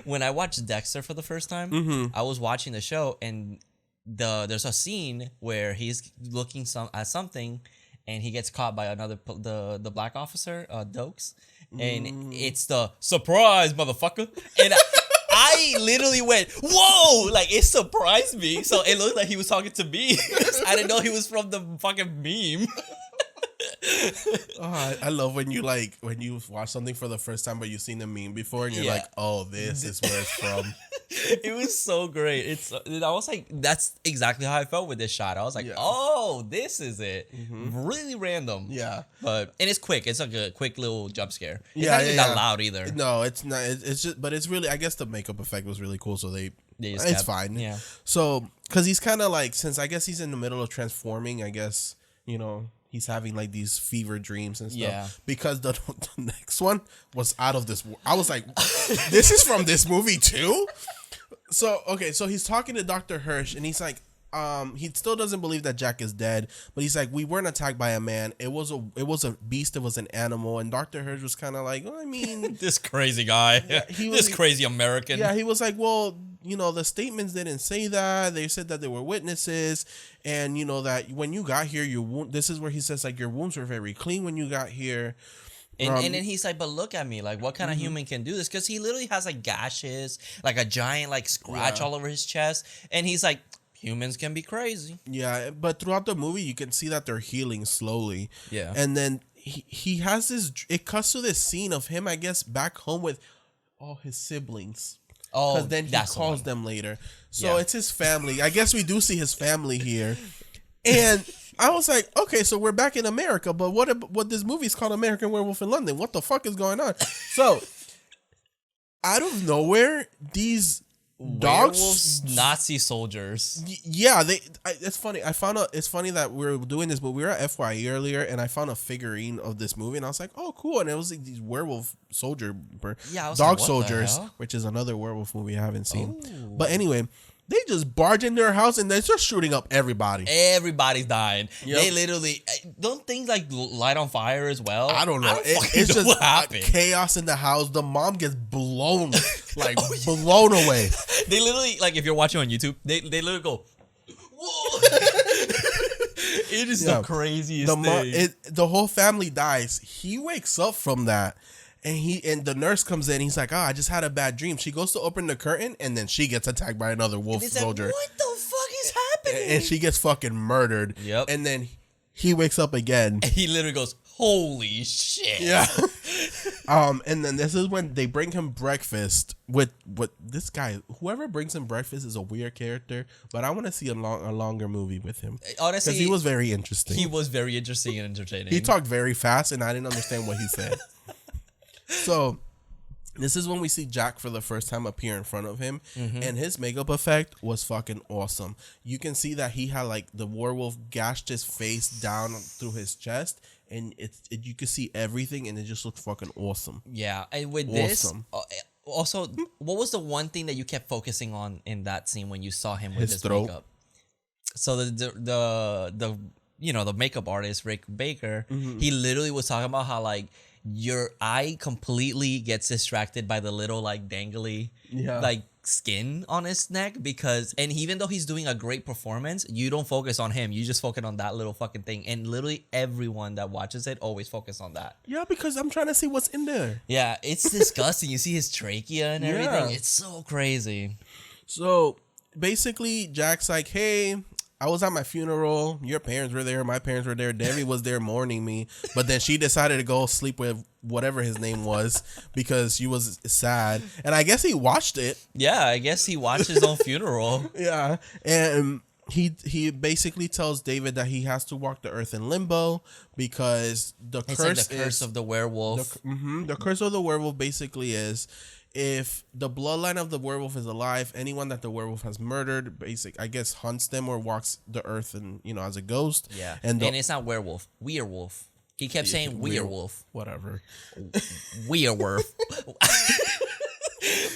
S2: when I watched Dexter for the first time, I was watching the show and there's a scene where he's looking at something and he gets caught by the black officer, Dokes, and it's the surprise, motherfucker. And I literally went, whoa, like it surprised me. So it looked like he was talking to me. I didn't know he was from the fucking meme.
S1: I love when you watch something for the first time but you've seen the meme before and you're like, oh, this is where it's from.
S2: It was so great. I was like, that's exactly how I felt with this shot. I was like, oh, this is it. Really random.
S1: Yeah.
S2: And it's quick. It's like a quick little jump scare. It's not even that loud either.
S1: No, it's not. It's just, but it's really, I guess the makeup effect was really cool. So it's fine.
S2: Yeah.
S1: So, cause he's kind of like, since I guess he's in the middle of transforming, I guess, he's having like these fever dreams and stuff. Yeah. Because the next one was out of this. I was like, this is from this movie too? So, okay. So he's talking to Dr. Hirsch and he's like, he still doesn't believe that Jack is dead, but he's like, we weren't attacked by a man. It was a beast. It was an animal. And Dr. Hirsch was kind of like, I mean,
S2: this crazy guy, this crazy American.
S1: Yeah. He was like, well, the statements didn't say that. They said that they were witnesses. And that when you got here, this is where he says like your wounds were very clean when you got here.
S2: And then he's like, but look at me, like what kind of human can do this? Because he literally has like gashes, like a giant like scratch all over his chest. And he's like, humans can be crazy.
S1: Yeah, but throughout the movie, you can see that they're healing slowly.
S2: Yeah.
S1: And then he has this. It cuts to this scene of him, I guess, back home with all his siblings. Oh, because then he calls them later. So it's his family. I guess we do see his family here, and I was like, okay, so we're back in America, but what this movie is called American Werewolf in London? What the fuck is going on? So out of nowhere, these dogs,
S2: Nazi soldiers.
S1: Yeah, it's funny. It's funny that we're doing this, but we were at FYE earlier, and I found a figurine of this movie, and I was like, "Oh, cool!" And it was like these werewolf dog soldiers, which is another werewolf movie I haven't seen. Oh. But anyway, they just barge in their house and they're just shooting up everybody.
S2: Everybody's dying. Yep. They literally don't things like light on fire as well.
S1: I don't know. It's just chaos in the house. The mom gets blown, blown away.
S2: They literally, like, if you're watching on YouTube, they literally go, whoa. It is the craziest thing.
S1: The whole family dies. He wakes up from that. And the nurse comes in. He's like, I just had a bad dream. She goes to open the curtain, and then she gets attacked by another wolf soldier.
S2: Like, what the fuck is happening?
S1: And she gets fucking murdered.
S2: Yep.
S1: And then he wakes up again.
S2: And he literally goes, holy shit.
S1: Yeah. And then this is when they bring him breakfast with this guy. Whoever brings him breakfast is a weird character, but I want to see a longer movie with him.
S2: Honestly,
S1: because he was very interesting.
S2: He was very interesting and entertaining.
S1: He talked very fast, and I didn't understand what he said. So, this is when we see Jack for the first time appear in front of him, and his makeup effect was fucking awesome. You can see that he had, like, the werewolf gashed his face down through his chest, and you can see everything, and it just looked fucking awesome.
S2: Yeah, and with this, also, what was the one thing that you kept focusing on in that scene when you saw him with his makeup? So the makeup artist Rick Baker, he literally was talking about how, like, your eye completely gets distracted by the little, like, dangly like skin on his neck, because even though he's doing a great performance, you don't focus on him, you just focus on that little fucking thing, and literally everyone that watches it always focus on that.
S1: Yeah, because I'm trying to see what's in there.
S2: Yeah, it's disgusting. You see his trachea and everything. It's so crazy.
S1: So basically Jack's like, hey, I was at my funeral. Your parents were there. My parents were there. Debbie was there mourning me. But then she decided to go sleep with whatever his name was because she was sad. And I guess he watched it.
S2: Yeah, I guess he watched his own funeral.
S1: Yeah. And he basically tells David that he has to walk the earth in limbo because
S2: it's like the curse of the werewolf.
S1: The curse of the werewolf basically is, if the bloodline of the werewolf is alive, anyone that the werewolf has murdered, I guess, hunts them or walks the earth and, as a ghost.
S2: Yeah. And it's not werewolf, werewolf. He kept saying werewolf.
S1: Whatever.
S2: Werewolf.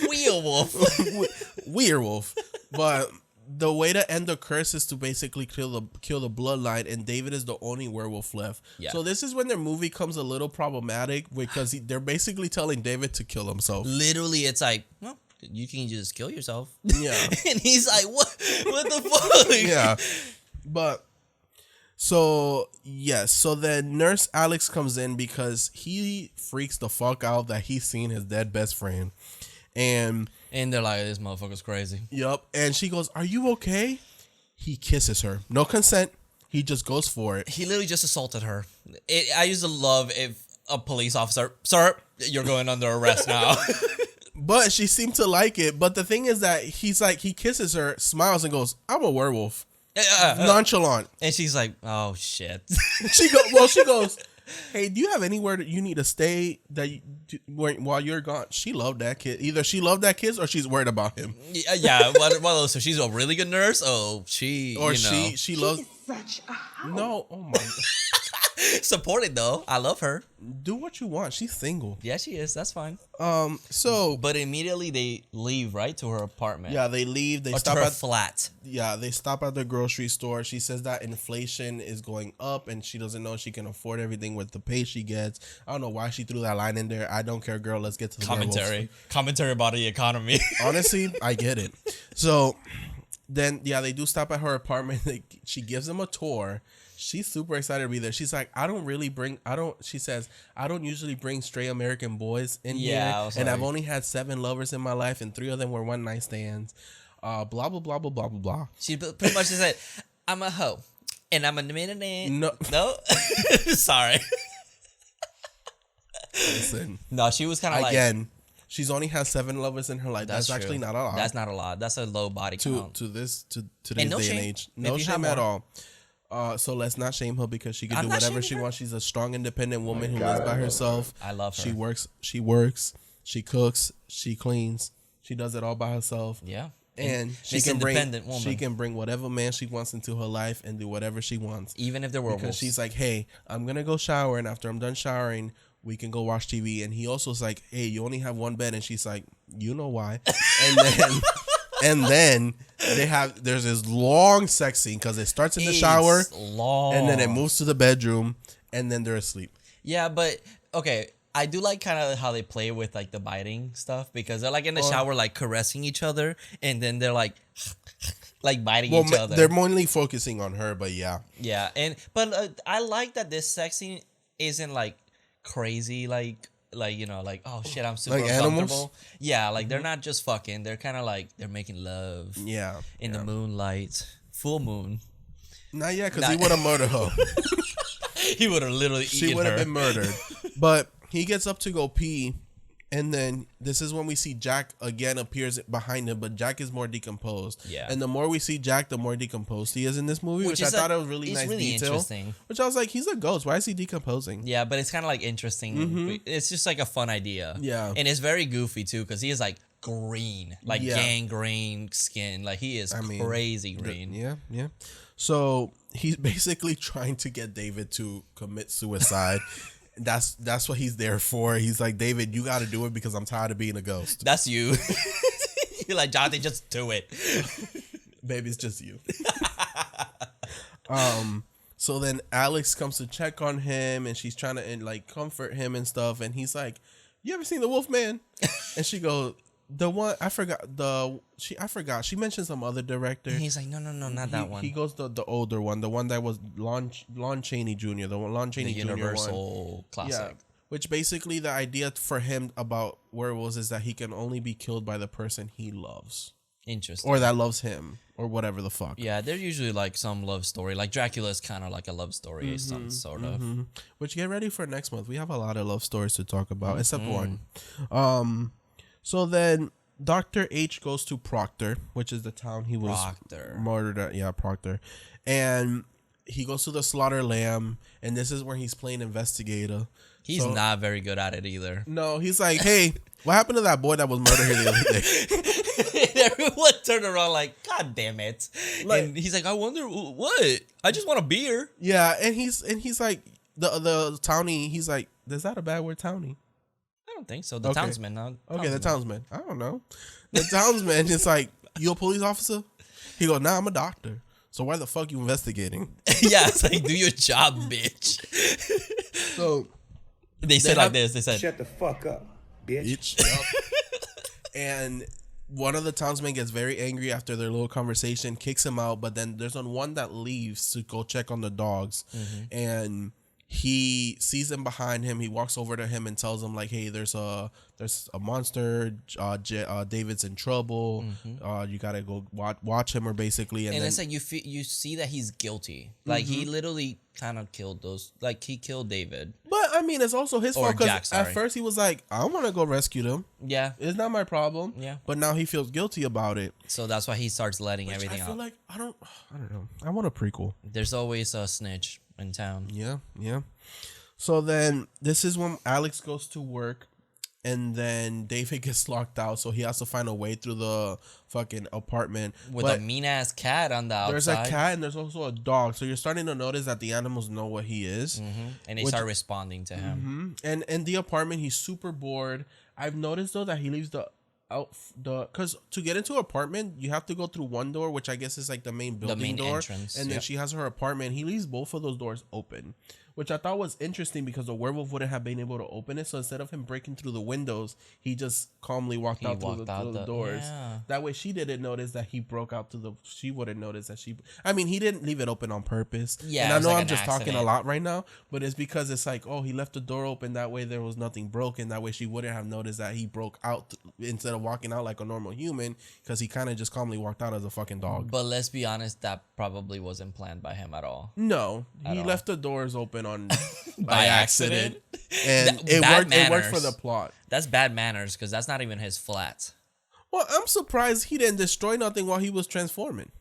S2: Werewolf.
S1: Werewolf. But the way to end the curse is to basically kill the bloodline, and David is the only werewolf left. Yeah. So this is when their movie comes a little problematic because they're basically telling David to kill himself.
S2: Literally, it's like, well, you can just kill yourself.
S1: Yeah.
S2: And he's like, what the fuck?
S1: Yeah. But so then Nurse Alex comes in because he freaks the fuck out that he's seen his dead best friend. And
S2: they're like, this motherfucker's crazy.
S1: Yep. And she goes, are you okay? He kisses her. No consent. He just goes for it.
S2: He literally just assaulted her. I used to love if a police officer, sir, you're going under arrest now.
S1: But she seemed to like it. But the thing is that he kisses her, smiles, and goes, I'm a werewolf. Nonchalant.
S2: And she's like, oh, shit.
S1: She goes, hey, do you have anywhere that you need to stay while you're gone? She loved that kid. Either she loved that kid or she's worried about him.
S2: Yeah. Well, so she's a really good nurse. Oh, she loves.
S4: Such a
S1: no. Oh my God.
S2: Supported though. I love her.
S1: Do what you want. She's single.
S2: Yeah, she is. That's fine.
S1: But
S2: immediately they leave right to her apartment.
S1: Yeah, they leave. They
S2: stop at flat.
S1: Yeah, they stop at the grocery store. She says that inflation is going up, and she doesn't know she can afford everything with the pay she gets. I don't know why she threw that line in there. I don't care, girl. Let's get to the
S2: commentary about the economy.
S1: Honestly, I get it. So then, they do stop at her apartment. She gives them a tour. She's super excited to be there. She's like, she says, I don't usually bring stray American boys in here. And I've only had 7 lovers in my life, and 3 of them were one night stands. Blah, blah, blah, blah, blah, blah, blah.
S2: She pretty much said, I'm a hoe. And I'm a minute.
S1: No.
S2: Sorry.
S1: Listen.
S2: No, she was kind of like...
S1: Again, she's only has 7 lovers in her life. That's
S2: true.
S1: actually not a lot.
S2: That's not a lot. That's a low body count.
S1: To today's
S2: no
S1: day
S2: shame.
S1: and age. No shame at all. So let's not shame her because she can do whatever she wants. She's a strong, independent woman who lives by herself.
S2: I love her.
S1: She works, she cooks, she cleans, she does it all by herself.
S2: Yeah.
S1: And she can bring whatever man she wants into her life and do whatever she wants.
S2: Even if they're werewolves.
S1: Because she's like, hey, I'm going to go shower. And after I'm done showering, we can go watch TV. And he also is like, hey, you only have one bed. And she's like, you know why. And then there's this long sex scene because it starts in the shower. Long. And then it moves to the bedroom. And then they're asleep.
S2: Yeah, but okay. I do like kind of how they play with like the biting stuff because they're like in the shower like caressing each other and then they're like biting each other.
S1: They're mainly focusing on her, but yeah.
S2: Yeah, but I like that this sex scene isn't like crazy like you know like oh shit I'm super uncomfortable. Yeah, like they're not just fucking. They're kind of like they're making love.
S1: Yeah.
S2: In the moonlight, full moon.
S1: Not yet, because he would have murdered her.
S2: He would have literally eaten her.
S1: She would have been murdered. But he gets up to go pee, and then this is when we see Jack again appears behind him, but Jack is more decomposed. Yeah. And the more we see Jack, the more decomposed he is in this movie, which I thought it was really nice detail. Interesting. Which I was like, he's a ghost. Why is he decomposing?
S2: Yeah, but it's kind of like interesting. Mm-hmm. It's just like a fun idea.
S1: Yeah.
S2: And it's very goofy too, because he is like green, like gangrene skin. Like he is crazy green.
S1: Yeah. So he's basically trying to get David to commit suicide. That's what he's there for. He's like, David, you got to do it because I'm tired of being a ghost.
S2: That's you. You're like, Jonathan, just do it.
S1: Baby, it's just you. So then Alex comes to check on him and she's trying to like comfort him and stuff. And he's like, you ever seen The Wolf Man? And she goes, the one I forgot she mentioned some other director.
S2: And he's like, no, not that one.
S1: He goes the older one, the one that was Lon Chaney Jr., the one Lon Chaney Jr.
S2: Universal classic. Yeah,
S1: which basically the idea for him about werewolves is that he can only be killed by the person he loves.
S2: Interesting.
S1: Or that loves him, or whatever the fuck.
S2: Yeah, they're usually like some love story. Like Dracula is kind of like a love story, some sort of.
S1: Which get ready for next month. We have a lot of love stories to talk about, except one. So then Dr. H goes to Proctor, which is the town he was murdered at. Yeah, Proctor. And he goes to the slaughter lamb, and this is where he's playing investigator.
S2: He's not very good at it either.
S1: No, he's like, hey, what happened to that boy that was murdered here the other day?
S2: And everyone turned around like, God damn it. Like, and he's like, I wonder what? I just want a beer.
S1: Yeah, and he's like, the townie, he's like, is that a bad word, townie?
S2: I don't think so. The townsman.
S1: The townsman. I don't know. The townsman is like, you a police officer? He goes, nah, I'm a doctor. So why the fuck you investigating?
S2: Yeah, it's like, do your job, bitch.
S1: So
S2: they said like this. They said,
S3: shut the fuck up, bitch.
S1: And one of the townsmen gets very angry after their little conversation, kicks him out. But then there's one that leaves to go check on the dogs. And he sees him behind him. He walks over to him and tells him like, hey, there's a monster. David's in trouble. You gotta go watch him, or basically. And then,
S2: it's like you see that he's guilty. Like he literally kind of killed those. Like he killed David.
S1: But I mean, it's also his fault because at first he was like, I want to go rescue them.
S2: Yeah,
S1: it's not my problem.
S2: Yeah,
S1: but now he feels guilty about it.
S2: So that's why he starts letting everything out.
S1: I feel like I don't know. I want a prequel.
S2: There's always a snitch in town.
S1: Yeah. So then this is when Alex goes to work, and then David gets locked out, so he has to find a way through the fucking apartment
S2: with a mean ass cat on the outside.
S1: There's a cat and there's also a dog, so you're starting to notice that the animals know what he is,
S2: and they start responding to him.
S1: And in the apartment, he's super bored. I've noticed though that he leaves because to get into an apartment you have to go through one door, which I guess is like the main building door entrance, and then she has her apartment. He leaves both of those doors open, which I thought was interesting because the werewolf wouldn't have been able to open it. So instead of him breaking through the windows, he just calmly walked out through the doors. Yeah. That way she didn't notice that he broke out she wouldn't notice that he didn't leave it open on purpose. Yeah, and I know like I'm just talking a lot right now, but it's because it's like, oh, he left the door open. That way there was nothing broken. That way she wouldn't have noticed that he broke out instead of walking out like a normal human, because he kind of just calmly walked out as a fucking dog.
S2: But let's be honest, that probably wasn't planned by him at all.
S1: No, he left the doors open went on
S2: by accident.
S1: And it worked for the plot.
S2: That's bad manners because that's not even his flat.
S1: Well, I'm surprised he didn't destroy nothing while he was transforming.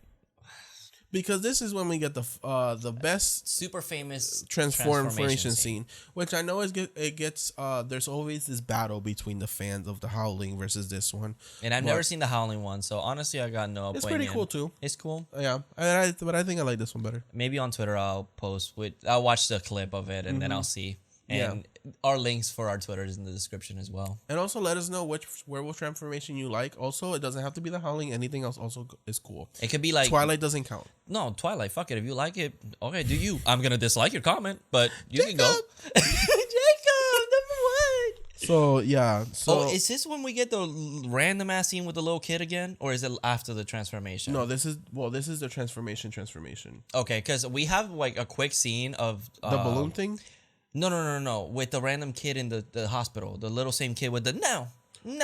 S1: Because this is when we get the best
S2: super famous
S1: transformation scene, which I know it gets there's always this battle between the fans of The Howling versus this one.
S2: And I've never seen The Howling one, so honestly I got no opinion.
S1: It's pretty cool too.
S2: It's cool.
S1: Yeah, but I think I like this one better.
S2: Maybe on Twitter I'll watch the clip of it and then I'll see. And our links for our Twitter is in the description as well.
S1: And also let us know which werewolf transformation you like. Also, it doesn't have to be The Howling. Anything else also is cool.
S2: It could be like...
S1: Twilight doesn't count.
S2: No, Twilight, fuck it. If you like it, okay, do you. I'm going to dislike your comment, but you can go. Jacob, number one.
S1: So, yeah.
S2: Is this when we get the random ass scene with the little kid again? Or is it after the transformation?
S1: No, this is the transformation.
S2: Okay, because we have like a quick scene of...
S1: the balloon thing?
S2: No. With the random kid in the hospital. The little same kid with the no.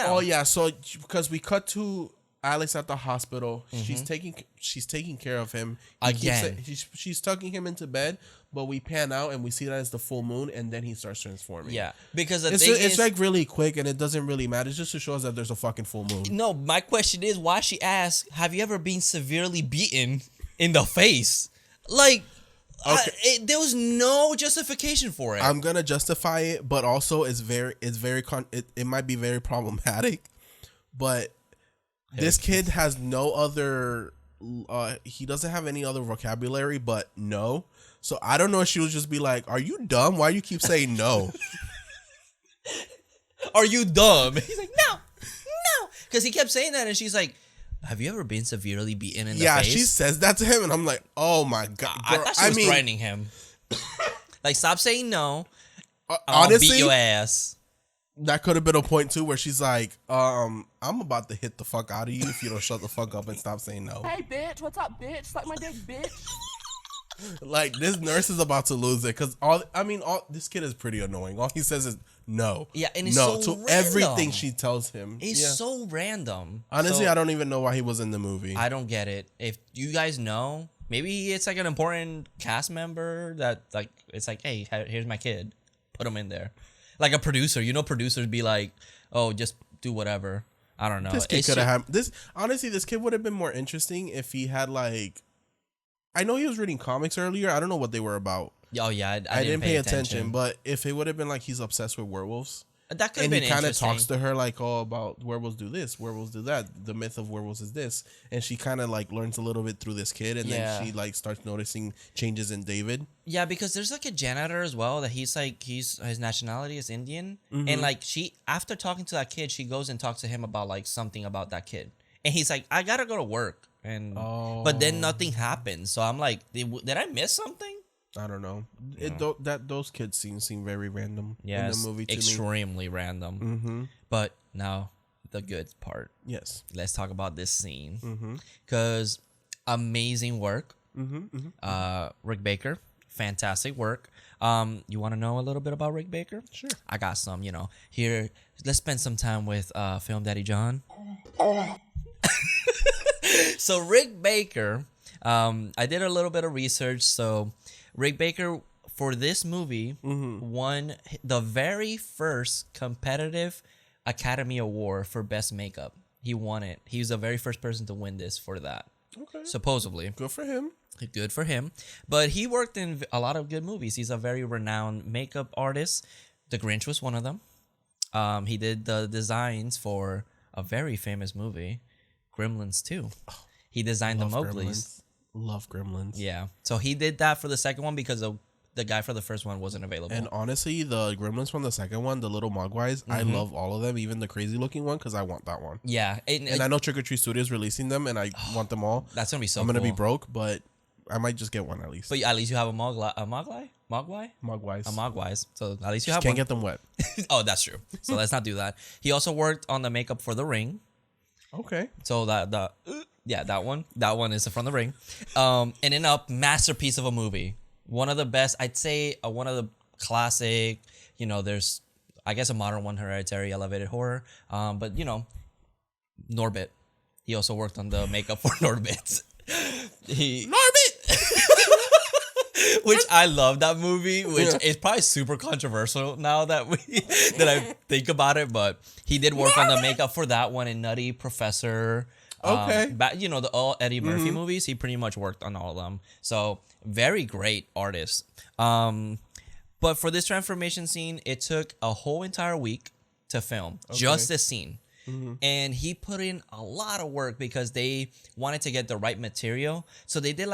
S1: Oh, yeah. So, because we cut to Alex at the hospital. She's taking care of him.
S2: Again.
S1: She's tucking him into bed, but we pan out and we see that it's the full moon, and then he starts transforming.
S2: Yeah. Because
S1: it's like really quick, and it doesn't really matter. It's just to show us that there's a fucking full moon.
S2: No, my question is, why she asked, have you ever been severely beaten in the face? Like... Okay. There was no justification for it.
S1: I'm gonna justify it, but also it might be very problematic. But this kid has no other. He doesn't have any other vocabulary, but no. So I don't know if she would just be like, "Are you dumb? Why do you keep saying no?
S2: Are you dumb?" He's like, "No, because he kept saying that, and she's like, have you ever been severely beaten in the face?
S1: Yeah, she says that to him, and I'm like, oh my God.
S2: Girl, I thought she was threatening him. Like, stop saying no.
S1: Honestly,
S2: I'll beat your ass.
S1: That could have been a point, too, where she's like, I'm about to hit the fuck out of you if you don't shut the fuck up and stop saying no.
S4: Hey, bitch, what's up, bitch? Suck my dick, bitch.
S1: Like, this nurse is about to lose it, because this kid is pretty annoying. All he says is no.
S2: Yeah, and it's
S1: no
S2: so
S1: to
S2: random.
S1: Everything she tells him.
S2: It's so random.
S1: Honestly, I don't even know why he was in the movie.
S2: I don't get it. If you guys know, maybe it's like an important cast member that, like, it's like, hey, here's my kid. Put him in there. Like a producer. You know, producers be like, oh, just do whatever. I don't know.
S1: This kid could have had this. Honestly, this kid would have been more interesting if he had, like, I know he was reading comics earlier. I don't know what they were about.
S2: Oh, yeah. I
S1: didn't pay attention. But if it would have been like he's obsessed with werewolves.
S2: That could have been interesting. And he kind of
S1: talks to her like, oh, about werewolves do this, werewolves do that. The myth of werewolves is this. And she kind of like learns a little bit through this kid. And then she like starts noticing changes in David.
S2: Yeah, because there's like a janitor as well that his nationality is Indian. And like after talking to that kid, she goes and talks to him about like something about that kid. And he's like, I got to go to work. But then nothing happens. So I'm like, did I miss something?
S1: I don't know. Those kids seem very random
S2: in
S1: the movie to
S2: extremely random. But now the good part.
S1: Yes.
S2: Let's talk about this scene. Because amazing work. Rick Baker, fantastic work. You want to know a little bit about Rick Baker?
S1: Sure.
S2: I got some, here. Let's spend some time with Film Daddy John. So Rick Baker, I did a little bit of research. So Rick Baker, for this movie, won the very first competitive Academy Award for Best Makeup. He won it. He was the very first person to win this for that.
S1: Okay.
S2: Supposedly.
S1: Good for him.
S2: Good for him. But he worked in a lot of good movies. He's a very renowned makeup artist. The Grinch was one of them. He did the designs for a very famous movie, Gremlins 2. He designed the Mowglis.
S1: Love Gremlins.
S2: Yeah. So he did that for the second one because the guy for the first one wasn't available.
S1: And honestly, the Gremlins from the second one, the little Mogwais, I love all of them, even the crazy looking one, because I want that one.
S2: Yeah.
S1: And I know Trick or Treat Studios releasing them, and I want them all.
S2: That's going to be so
S1: I'm going to be broke, but I might just get one at least.
S2: But at least you have a Mogwai? Mogwais.
S1: A
S2: Mogwais. So at least you have
S1: can't
S2: one.
S1: get them wet.
S2: Oh, that's true. So let's not do that. He also worked on the makeup for The Ring.
S1: Okay.
S2: So that one is from The Ring. And in a masterpiece of a movie. One of the best, I'd say one of the classic, there's, I guess, a modern one, Hereditary, elevated horror. But, Norbit. He also worked on the makeup for Norbit.
S1: Norbit!
S2: Which I love that movie, which is probably super controversial now that I think about it. But he did work on the makeup for that one in Nutty Professor.
S1: Okay.
S2: The all Eddie Murphy movies, he pretty much worked on all of them. So very great artist. But for this transformation scene, it took a whole entire week to film just this scene. And he put in a lot of work because they wanted to get the right material. So they did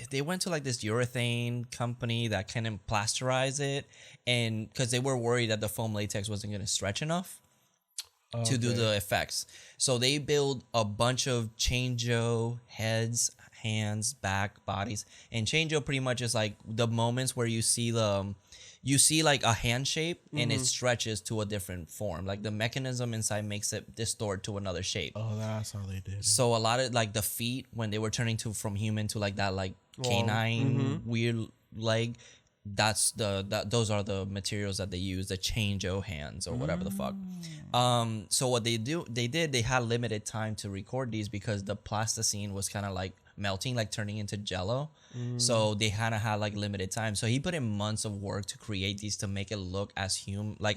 S2: they went to like this urethane company that kind of plasterized it. And because they were worried that the foam latex wasn't going to stretch enough to do the effects. So they built a bunch of Chango heads, hands, back, bodies. And Chango pretty much is like the moments where you see like a hand shape and it stretches to a different form. Like the mechanism inside makes it distort to another shape.
S1: Oh, that's how they did it.
S2: So a lot of like the feet, when they were turning from human to like that like canine weird leg, those are the materials that they use, the Chango hands or whatever the fuck. So what they had limited time to record these because the plasticine was kind of like melting, like turning into jello. So they kind of had like limited time. So he put in months of work to create these to make it look as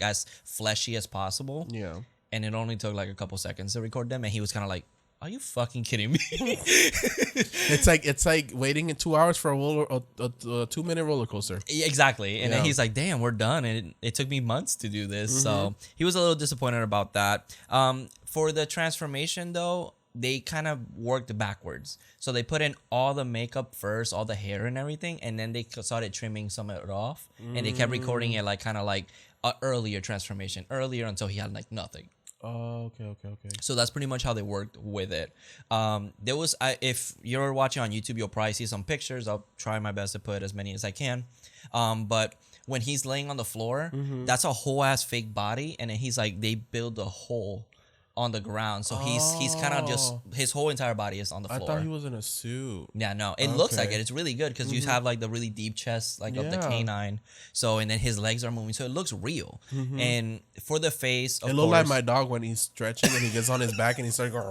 S2: as fleshy as possible.
S1: Yeah.
S2: And it only took like a couple seconds to record them. And he was kind of like, are you fucking kidding me?
S1: It's like waiting in 2 hours for a 2-minute roller coaster.
S2: Exactly. And then he's like, damn, we're done. And it took me months to do this. So he was a little disappointed about that. For the transformation though, they kind of worked backwards. So they put in all the makeup first, all the hair and everything, and then they started trimming some of it off. And they kept recording it like kind of like an earlier transformation, until he had like nothing.
S1: Oh, okay.
S2: So that's pretty much how they worked with it. There was, if you're watching on YouTube, you'll probably see some pictures. I'll try my best to put as many as I can. But when he's laying on the floor, that's a whole ass fake body, and then he's like, they build a hole on the ground, so he's kind of just, his whole entire body is on the floor.
S1: I thought he was in a suit.
S2: Yeah, no, it looks like it. It's really good because you have like the really deep chest, like of the canine. So and then his legs are moving, so it looks real. And for the face,
S1: it looked like my dog when he's stretching and he gets on his back and he starts going.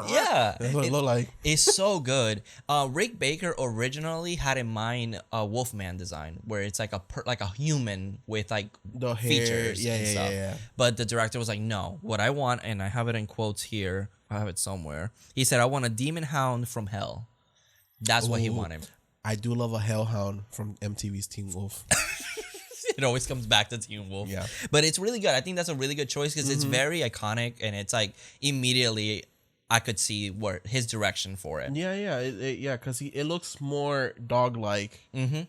S2: Yeah,
S1: that's what it looked like.
S2: It's so good. Rick Baker originally had in mind a Wolfman design where it's like a human with like
S1: the
S2: features
S1: hair.
S2: and stuff.
S1: Yeah.
S2: But the director was like, no, what I want, and I have it in quotes here. I have it somewhere. He said, I want a demon hound from hell. That's what he wanted.
S1: I do love a hellhound from MTV's Teen Wolf.
S2: It always comes back to Teen Wolf.
S1: Yeah.
S2: But it's really good. I think that's a really good choice because it's very iconic, and it's like immediately I could see where his direction for it.
S1: Yeah, because it looks more dog-like and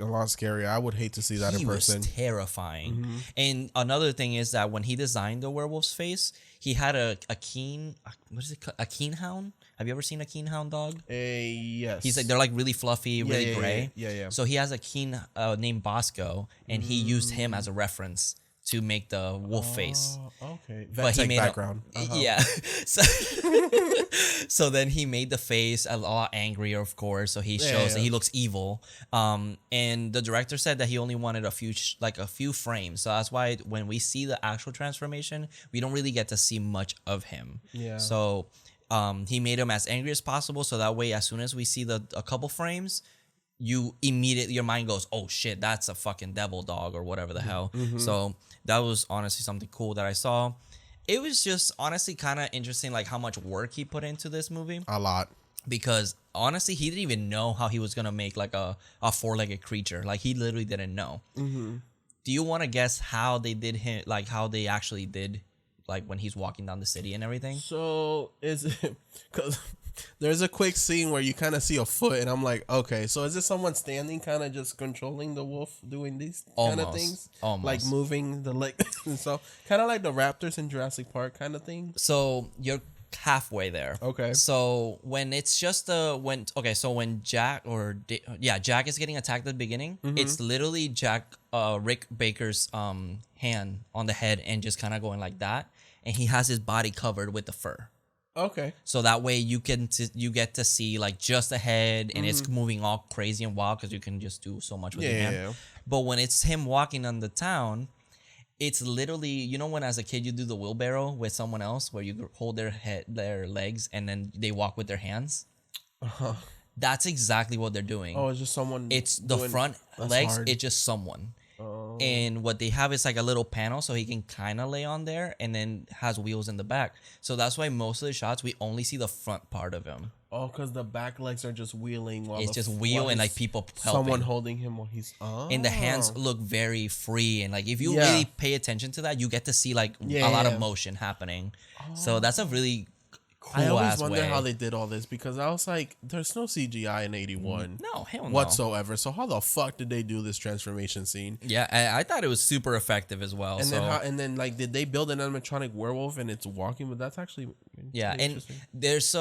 S1: a lot scarier. I would hate to see that in person.
S2: He was terrifying. And another thing is that when he designed the werewolf's face, he had a keen, what is it called? A keen hound? Have you ever seen a keen hound dog?
S1: Yes.
S2: He's like, they're like really fluffy, really gray.
S1: Yeah.
S2: So he has a keen named Bosco, and he used him as a reference to make the wolf face.
S1: Okay.
S2: But he made
S1: background.
S2: Yeah. So then he made the face a lot angrier, of course. So he shows that he looks evil. And the director said that he only wanted a few frames. So that's why when we see the actual transformation, we don't really get to see much of him.
S1: Yeah.
S2: So he made him as angry as possible. So that way, as soon as we see a couple frames, your mind goes, oh shit, that's a fucking devil dog or whatever the hell. So that was honestly something cool that I saw. It was just honestly kind of interesting, like how much work he put into this movie.
S1: A lot.
S2: Because honestly, he didn't even know how he was gonna make like a 4-legged creature. Like he literally didn't know. Do you want to guess how they did him? Like how they actually did, like when he's walking down the city and everything?
S1: So is it because there's a quick scene where you kind of see a foot, and I'm like, okay, so is this someone standing, kind of just controlling the wolf, doing these kind of things, like moving the leg and stuff, kind of like the raptors in Jurassic Park, kind of thing?
S2: So you're halfway there.
S1: Okay.
S2: So when it's just when Jack Jack is getting attacked at the beginning, it's literally Rick Baker's hand on the head and just kind of going like that, and he has his body covered with the fur.
S1: Okay.
S2: So that way you get to see like just the head, and it's moving all crazy and wild because you can just do so much with your hand. Yeah. But when it's him walking on the town, it's literally, you know, when as a kid you do the wheelbarrow with someone else where you hold their legs and then they walk with their hands. That's exactly what they're doing.
S1: Oh, it's just someone.
S2: It's the front legs.
S1: hard.
S2: It's just someone.
S1: Oh.
S2: And what they have is like a little panel so he can kind of lay on there, and then has wheels in the back. So that's why most of the shots we only see the front part of him.
S1: Oh, because the back legs are just wheeling while
S2: It's just wheel and like people helping.
S1: Someone holding him while he's. Oh.
S2: And the hands look very free, and like if you really pay attention to that, you get to see like a lot of motion happening. Oh. So that's a really cool.
S1: I always wonder how they did all this, because I was like, there's no CGI in 81.
S2: No, hell no.
S1: Whatsoever. So how the fuck did they do this transformation scene?
S2: Yeah, I thought it was super effective as well.
S1: And then like, did they build an animatronic werewolf and it's walking? But that's actually
S2: and there's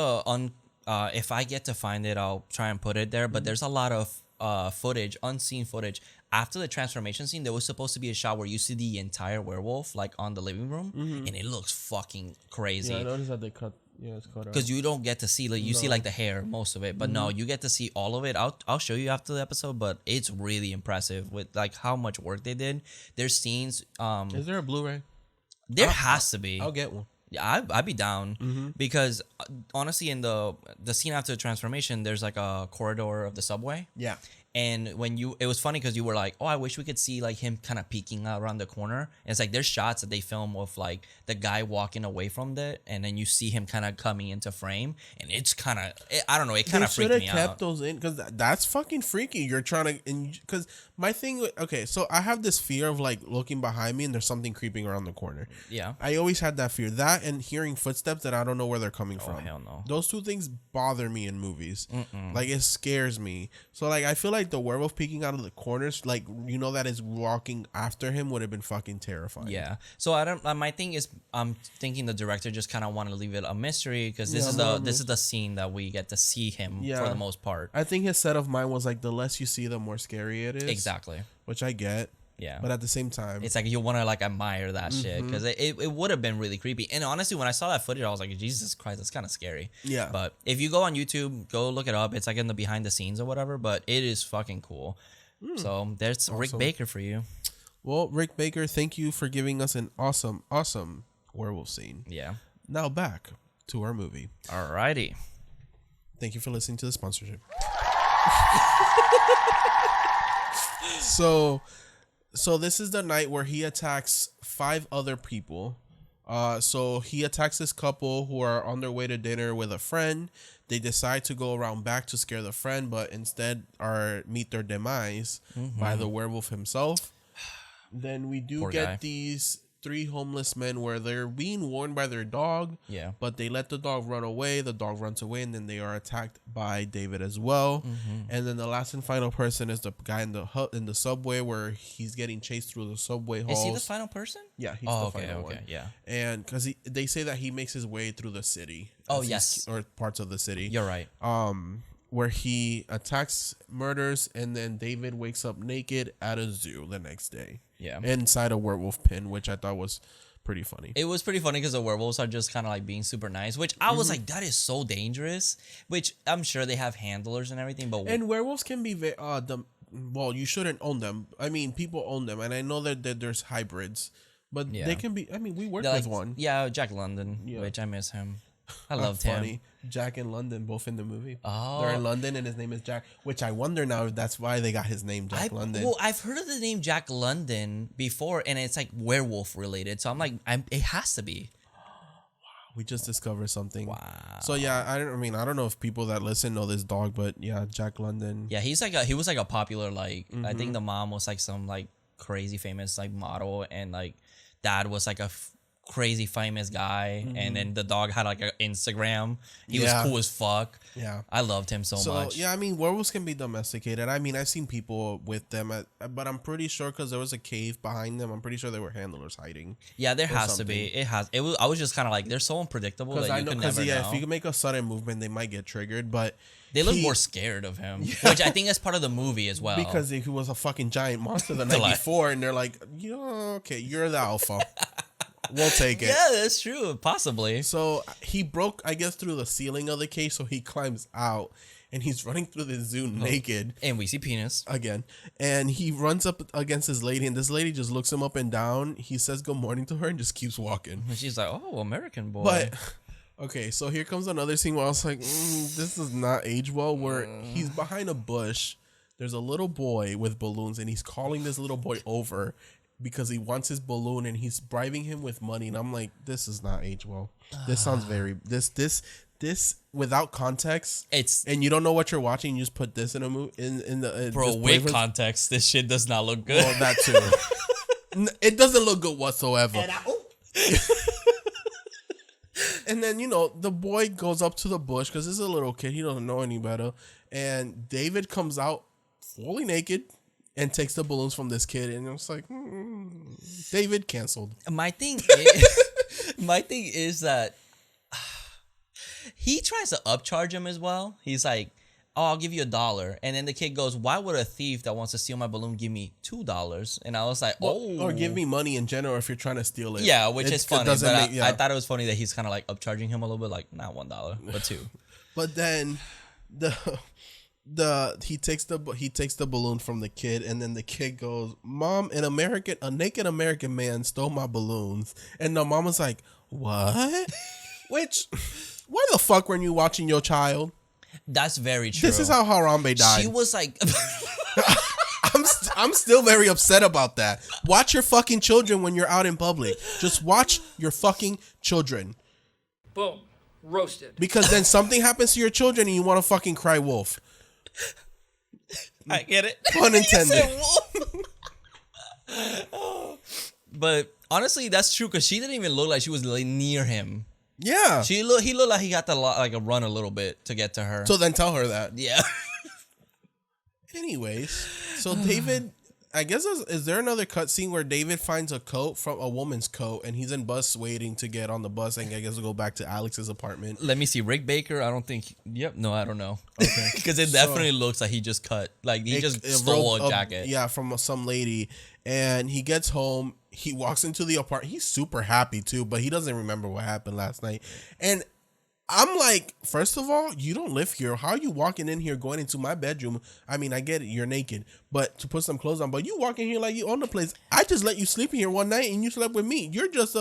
S2: if I get to find it, I'll try and put it there. But there's a lot of footage, unseen footage. After the transformation scene, there was supposed to be a shot where you see the entire werewolf like on the living room, and it looks fucking crazy.
S1: Yeah, I noticed that they cut. Yeah, it's cut out.
S2: Because you don't get to see like see like the hair, most of it, but no, you get to see all of it. I'll show you after the episode, but it's really impressive with like how much work they did. There's scenes.
S1: Is there a Blu-ray?
S2: There has to be.
S1: I'll get one.
S2: Yeah, I'd be down because honestly, in the scene after the transformation, there's like a corridor of the subway.
S1: Yeah.
S2: And it was funny because you were like, oh, I wish we could see like him kind of peeking out around the corner. And it's like there's shots that they film of like the guy walking away from it, and then you see him kind of coming into frame, and it's kind of, I don't know, it kind of freaked me out. They should have kept
S1: those in, because that's fucking freaky. You're trying to, because my thing, okay, so I have this fear of like looking behind me and there's something creeping around the corner.
S2: Yeah.
S1: I always had that fear. That and hearing footsteps that I don't know where they're coming from.
S2: Hell no.
S1: Those two things bother me in movies. Like, it scares me. So like, I feel like the werewolf peeking out of the corners, like, you know, that is walking after him would have been fucking terrifying.
S2: Yeah. So my thing is, I'm thinking the director just kind of wanted to leave it a mystery, because this is the scene that we get to see him for the most part.
S1: I think his set of mind was like, the less you see, the more scary it is.
S2: Exactly.
S1: Which I get.
S2: Yeah.
S1: But at the same time,
S2: it's like you want to like admire that shit, because it would have been really creepy. And honestly, when I saw that footage, I was like, Jesus Christ, that's kind of scary.
S1: Yeah.
S2: But if you go on YouTube, go look it up. It's like in the behind the scenes or whatever, but it is fucking cool. So there's awesome. Rick Baker for you.
S1: Well, Rick Baker, thank you for giving us an awesome werewolf scene.
S2: Yeah.
S1: Now back to our movie.
S2: Alrighty.
S1: Thank you for listening to the sponsorship. So this is the night where he attacks 5 other people. So he attacks this couple who are on their way to dinner with a friend. They decide to go around back to scare the friend, but instead meet their demise by the werewolf himself. Then we do get these 3 homeless men where they're being warned by their dog.
S2: Yeah.
S1: But they let the dog run away. The dog runs away, and then they are attacked by David as well. And then the last and final person is the guy in the subway, where he's getting chased through the subway halls.
S2: Is he the final person?
S1: Yeah, he's the final one.
S2: Yeah.
S1: And because they say that he makes his way through the city.
S2: Oh, yes.
S1: Or parts of the city.
S2: You're right.
S1: Where he attacks, murders, and then David wakes up naked at a zoo the next day.
S2: Yeah.
S1: Inside a werewolf pen, which I thought was pretty funny.
S2: It was pretty funny because the werewolves are just kind of like being super nice, which I was like, that is so dangerous. Which I'm sure they have handlers and everything, but
S1: werewolves can be well, you shouldn't own them. I mean, people own them, and I know that there's hybrids, but they can be. I mean, we worked with one.
S2: Yeah, Jack London, which I miss him. I loved him.
S1: Jack and London, both in the movie.
S2: Oh.
S1: They're in London and his name is Jack, which I wonder now if that's why they got his name, Jack London.
S2: Well, I've heard of the name Jack London before, and it's like werewolf related. So I'm like, it has to be.
S1: We just discovered something.
S2: Wow.
S1: So yeah, I don't know if people that listen know this dog, but yeah, Jack London.
S2: Yeah, he was like a popular, like, I think the mom was like some like crazy famous like model, and like dad was like a crazy famous guy, and then the dog had like an Instagram. He was cool as fuck.
S1: Yeah,
S2: I loved him so much.
S1: Yeah, I mean, werewolves can be domesticated. I mean, I've seen people with them, but I'm pretty sure because there was a cave behind them, I'm pretty sure they were handlers hiding.
S2: Yeah, there has to be. It was. I was just kind of like, they're so unpredictable that you can never know.
S1: If you can make a sudden movement, they might get triggered. But
S2: they look more scared of him, which I think is part of the movie as well.
S1: Because he was a fucking giant monster the night before, and they're like, okay, you're the alpha. We'll take it.
S2: Yeah, that's true. Possibly.
S1: So he broke, I guess, through the ceiling of the cage. So he climbs out, and he's running through the zoo naked.
S2: And we see penis
S1: again. And he runs up against this lady, and this lady just looks him up and down. He says good morning to her and just keeps walking.
S2: And she's like, "Oh, American boy."
S1: But Okay, so here comes another scene where I was like, this does not age well, where he's behind a bush. There's a little boy with balloons, and he's calling this little boy over because he wants his balloon, and he's bribing him with money. And I'm like, this is not age well. This sounds very this without context. And you don't know what you're watching. You just put this in a movie in the
S2: bro. With context, this shit does not look good.
S1: Well, that too. It doesn't look good whatsoever. And then, the boy goes up to the bush because this is a little kid. He doesn't know any better. And David comes out fully naked and takes the balloons from this kid. And it's like, David canceled.
S2: My thing is that he tries to upcharge him as well. He's like, oh, I'll give you $1. And then the kid goes, why would a thief that wants to steal my balloon give me $2? And I was like,
S1: or give me money in general if you're trying to steal it.
S2: Yeah, which is funny. But I thought it was funny that he's kind of like upcharging him a little bit, like not $1, but $2.
S1: But then he takes the balloon from the kid, and then the kid goes, Mom, a naked American man stole my balloons. And the mom was like, what? Which, why the fuck weren't you watching your child?
S2: That's very true.
S1: This is how Harambe died.
S2: She was like,
S1: I'm still very upset about that. Watch your fucking children when you're out in public. Just watch your fucking children.
S5: Boom. Roasted.
S1: Because then something happens to your children and you want to fucking cry wolf.
S2: I get it.
S1: Pun intended.
S2: But honestly, that's true because she didn't even look like she was like near him.
S1: Yeah.
S2: He looked like he got to run a little bit to get to her.
S1: So then tell her that.
S2: Yeah.
S1: Anyways, so David, I guess, is there another cutscene where David finds a coat from a woman's coat and he's in bus waiting to get on the bus and I guess to go back to Alex's apartment?
S2: Let me see. Rick Baker, I don't think. Yep. No, I don't know. Okay. Because it definitely looks like he just cut. Like he just stole a jacket.
S1: Yeah, from some lady. And he gets home. He walks into the apartment. He's super happy too, but he doesn't remember what happened last night. And I'm like, first of all, you don't live here. How are you walking in here, going into my bedroom? I mean, I get it, you're naked, but to put some clothes on. But you walk in here like you own the place. I just let you sleep in here one night and you slept with me. You're just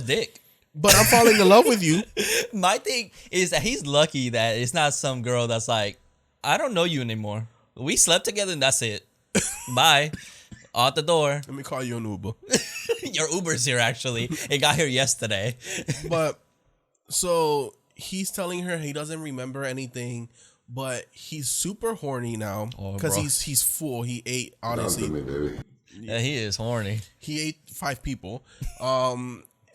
S2: dick.
S1: But I'm falling in love with you.
S2: My thing is that he's lucky that it's not some girl that's like, I don't know you anymore. We slept together and that's it. Bye. Out the door.
S1: Let me call you an Uber.
S2: Your Uber's here, actually. It got here yesterday.
S1: But so he's telling her he doesn't remember anything, but he's super horny now because he's full. He ate, honestly.
S2: Yeah, he is horny.
S1: He ate 5 people.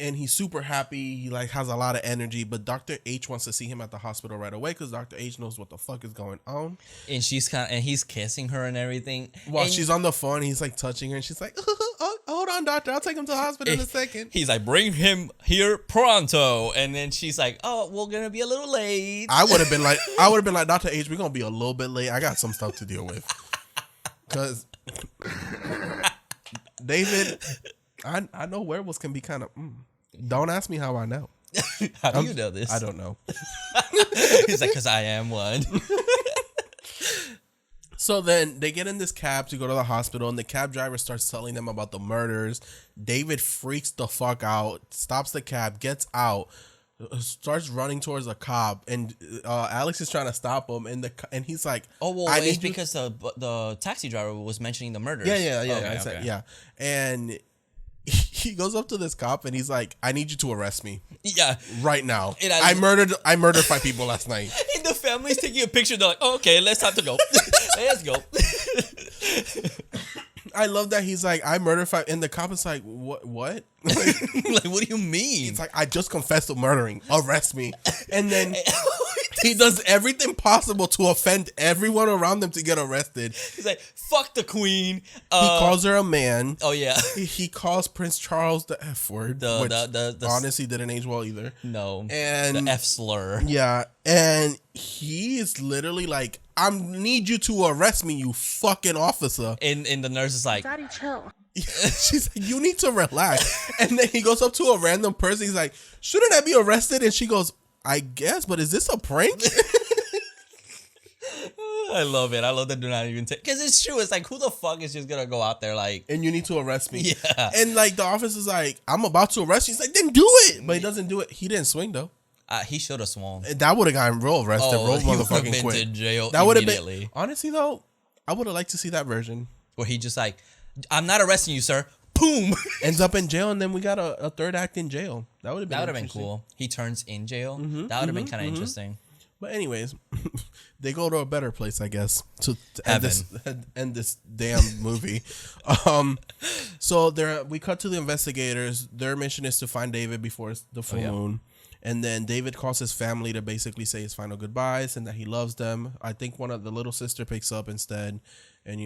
S1: And he's super happy. He like has a lot of energy, but Dr. H wants to see him at the hospital right away because Dr. H knows what the fuck is going on.
S2: And he's kissing her and everything.
S1: While she's on the phone, he's like touching her, and she's like, oh, "Hold on, doctor, I'll take him to the hospital in a second."
S2: He's like, "Bring him here pronto," and then she's like, "Oh, we're gonna be a little late."
S1: I would have been like, Dr. H, we're gonna be a little bit late. I got some stuff to deal with, because David, I know werewolves can be kind of. Don't ask me how I know.
S2: How do you know this?
S1: I don't know.
S2: He's like, because I am one.
S1: So then they get in this cab to go to the hospital, and the cab driver starts telling them about the murders. David freaks the fuck out, stops the cab, gets out, starts running towards a cop, and Alex is trying to stop him, and he's like,
S2: "Oh, well, it's because the taxi driver was mentioning the murders."
S1: Yeah, okay. Yeah, and he goes up to this cop and he's like, "I need you to arrest me."
S2: Yeah,
S1: right now. I murdered 5 people last night.
S2: And the family's taking a picture. They're like, "Oh, okay, let's have to go. Let's go."
S1: I love that he's like, "I murdered 5," and the cop is like, "What?
S2: Like, what do you mean?"
S1: It's like, "I just confessed to murdering. Arrest me." And then he does everything possible to offend everyone around them to get arrested.
S2: He's like, "Fuck the queen."
S1: He calls her a man.
S2: Oh yeah.
S1: He calls Prince Charles the F word, which honestly didn't age well either.
S2: No.
S1: And
S2: the F slur.
S1: Yeah, and he is literally like, "I need you to arrest me, you fucking officer."
S2: And the nurse is like,
S4: Daddy, chill.
S1: She's like, "You need to relax." And then he goes up to a random person. He's like, "Shouldn't I be arrested?" And she goes, "I guess, but is this a prank?"
S2: I love it. I love that they're not even because it's true. It's like, who the fuck is just gonna go out there like,
S1: "And you need to arrest me?"
S2: Yeah.
S1: And like the officer's like, "I'm about to arrest you." He's like, "Then do it." but he doesn't do it. He didn't swing though.
S2: He should have swung.
S1: That would have gotten real arrested, real
S2: he would have
S1: motherfucking
S2: been
S1: quick.
S2: to jail
S1: That would have
S2: immediately.
S1: been. Honestly though, I would have liked to see that version.
S2: Where he just like, I'm not arresting you, sir. Boom.
S1: Ends up in jail, and then we got a third act in jail. That would have been
S2: cool. He turns in jail. That would have been kind of interesting.
S1: But anyways, they go to a better place, I guess, to end this damn movie. So we cut to the investigators. Their mission is to find David before the full moon. And then David calls his family to basically say his final goodbyes and that he loves them. I think one of the little sister picks up instead, and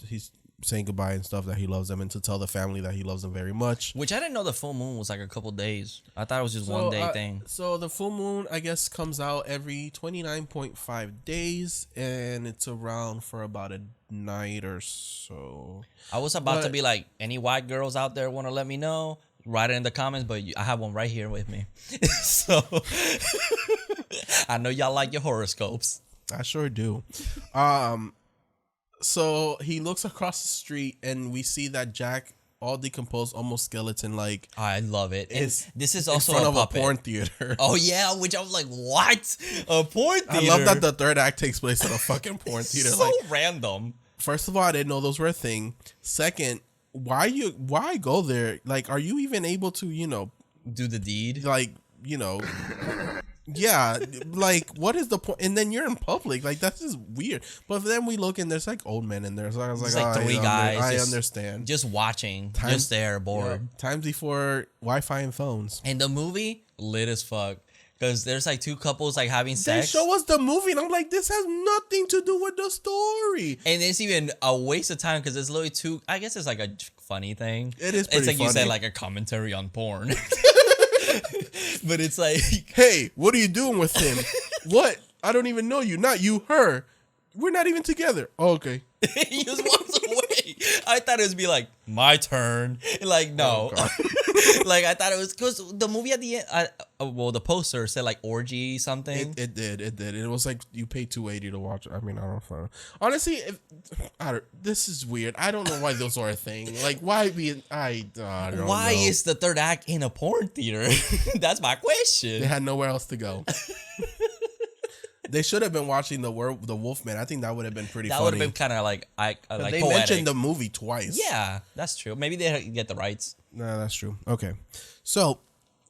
S1: he's saying goodbye and stuff, that he loves them, and to tell the family that he loves them very much.
S2: Which I didn't know the full moon was like a couple days. I thought it was just 1 day thing.
S1: So the full moon, I guess, comes out every 29.5 days, and it's around for about a night or so.
S2: I was about to be like, any white girls out there want to let me know? Write it in the comments, but I have one right here with me. So I know y'all like your horoscopes.
S1: I sure do. So he looks across the street, and we see that Jack, all decomposed, almost skeleton like.
S2: I love it. This is also
S1: in front of
S2: puppet.
S1: a porn theater.
S2: Oh yeah, which I was like, what? A porn theater?
S1: I love that the third act takes place at a fucking porn theater.
S2: So random.
S1: First of all, I didn't know those were a thing. Second, why go there? Like, are you even able to
S2: do the deed?
S1: Like, yeah, like, what is the point? And then you're in public, like, that's just weird. But then we look, and there's like old men in there, so I was like,
S2: three guys.
S1: I understand.
S2: Just watching, just there, bored.
S1: Yeah, times before Wi-Fi and phones.
S2: And the movie lit as fuck. Because there's like two couples like having sex.
S1: They show us the movie, and I'm like, this has nothing to do with the story.
S2: And it's even a waste of time because it's literally two. I guess it's like a funny thing.
S1: It is pretty
S2: It's like
S1: funny.
S2: you said, like a commentary on porn. But it's like,
S1: hey, what are you doing with him? What? I don't even know you. Not you, her. We're not even together. Oh, okay.
S2: he just walks away. I thought it would be like, my turn. Like, no.
S1: Oh,
S2: like, I thought it was because the movie at the end, the poster said like orgy something.
S1: It did. It was like you paid $280 to watch it. I mean, I don't know. Honestly, this is weird. I don't know why those are a thing. Like, why be? I don't know.
S2: Why is the third act in a porn theater? That's my question.
S1: They had nowhere else to go. They should have been watching the Wolfman. I think that would have been pretty funny.
S2: That would have been kind of like
S1: they
S2: poetic.
S1: mentioned the movie twice.
S2: Yeah, that's true. Maybe they get the rights.
S1: No, that's true. Okay. So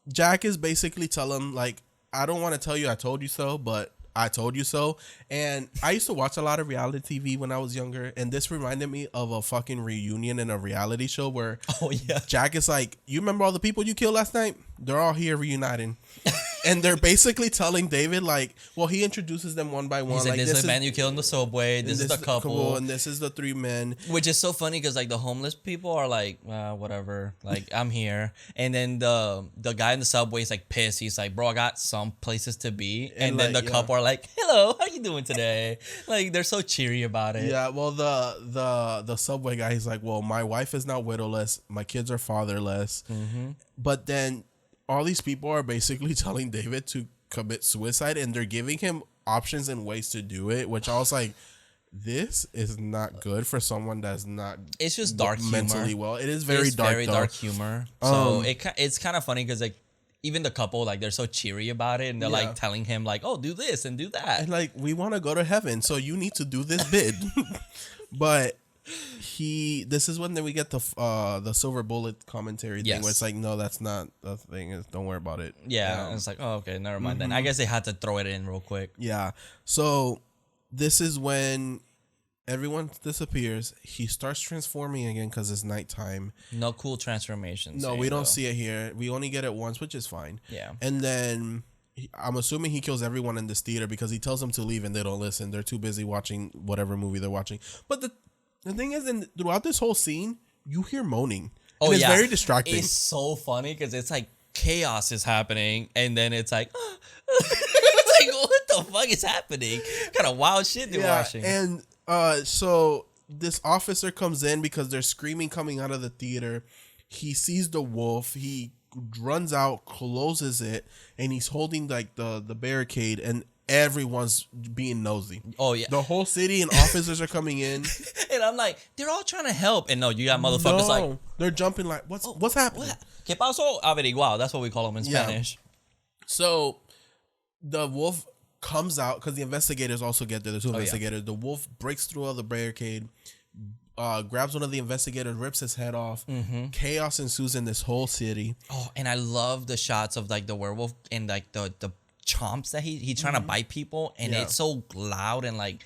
S1: Jack is basically telling him, like, I don't want to tell you I told you so, but I told you so. And I used to watch a lot of reality TV when I was younger, and this reminded me of a fucking reunion in a reality show where Jack is like, you remember all the people you killed last night? They're all here reuniting. And they're basically telling David, like, well, he introduces them one by one.
S2: He's like, this is the man you killed in the subway. This is the couple.
S1: And this is the three men.
S2: Which is so funny because, like, the homeless people are like, whatever. Like, I'm here. And then the guy in the subway is, like, pissed. He's like, bro, I got some places to be. And then the couple are like, hello, how you doing today? Like, they're so cheery about it.
S1: Yeah, well, the subway guy, he's like, well, my wife is now widowless. My kids are fatherless. Mm-hmm. But then all these people are basically telling David to commit suicide, and they're giving him options and ways to do it, which I was like, this is not good for someone that's not.
S2: It's just dark
S1: mentally
S2: humor.
S1: well. It is very dark
S2: humor. So it's kind of funny because, like, even the couple, like, they're so cheery about it, and they're like telling him, like, oh, do this and do that,
S1: and like, we want to go to heaven, so you need to do this bid. But this is when then we get the silver bullet commentary thing where it's like, no, that's not the thing. Don't worry about it.
S2: Yeah, and it's like, oh, okay, never mind. Then I guess they had to throw it in real quick.
S1: Yeah. So this is when everyone disappears. He starts transforming again because it's nighttime.
S2: No cool transformations.
S1: No, we don't see it here. We only get it once, which is fine.
S2: Yeah.
S1: And then I'm assuming he kills everyone in this theater because he tells them to leave and they don't listen. They're too busy watching whatever movie they're watching. But the thing is, throughout this whole scene, you hear moaning.
S2: Oh,
S1: and it's very distracting.
S2: It's so funny because it's like chaos is happening, and then it's like, it's like, what the fuck is happening? What kind of wild shit they're watching.
S1: And so this officer comes in because they're screaming coming out of the theater. He sees the wolf. He runs out, closes it, and he's holding like the barricade. And everyone's being nosy.
S2: Oh yeah,
S1: the whole city and officers are coming in,
S2: and I'm like, they're all trying to help, and no, you got motherfuckers like
S1: they're jumping like, what's happening?
S2: ¿Qué pasó? Averiguado. That's what we call them in Spanish.
S1: So the wolf comes out because the investigators also get there. The two investigators. Yeah. The wolf breaks through all the barricade, grabs one of the investigators, rips his head off. Mm-hmm. Chaos ensues in this whole city.
S2: Oh, and I love the shots of like the werewolf and like the chomps that he's trying to bite people, and it's so loud and like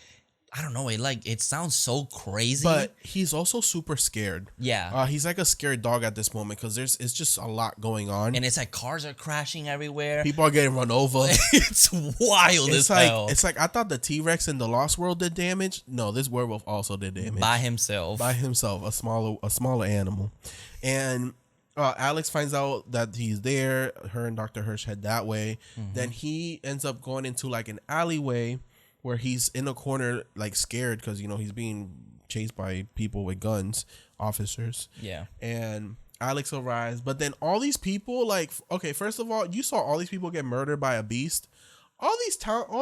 S2: I don't know, it sounds so crazy.
S1: But he's also super scared.
S2: Yeah.
S1: He's like a scared dog at this moment because it's just a lot going on.
S2: And it's like cars are crashing everywhere.
S1: People are getting run over.
S2: It's wild as hell.
S1: It's like I thought the T-Rex in the Lost World did damage. No, this werewolf also did damage.
S2: By himself, a
S1: smaller animal. And Alex finds out that he's there. Her and Dr. Hirsch head that way. Mm-hmm. Then he ends up going into like an alleyway where he's in a corner, like scared because he's being chased by people with guns, officers.
S2: Yeah.
S1: And Alex arrives, but then all these people, like, okay, first of all, you saw all these people get murdered by a beast. All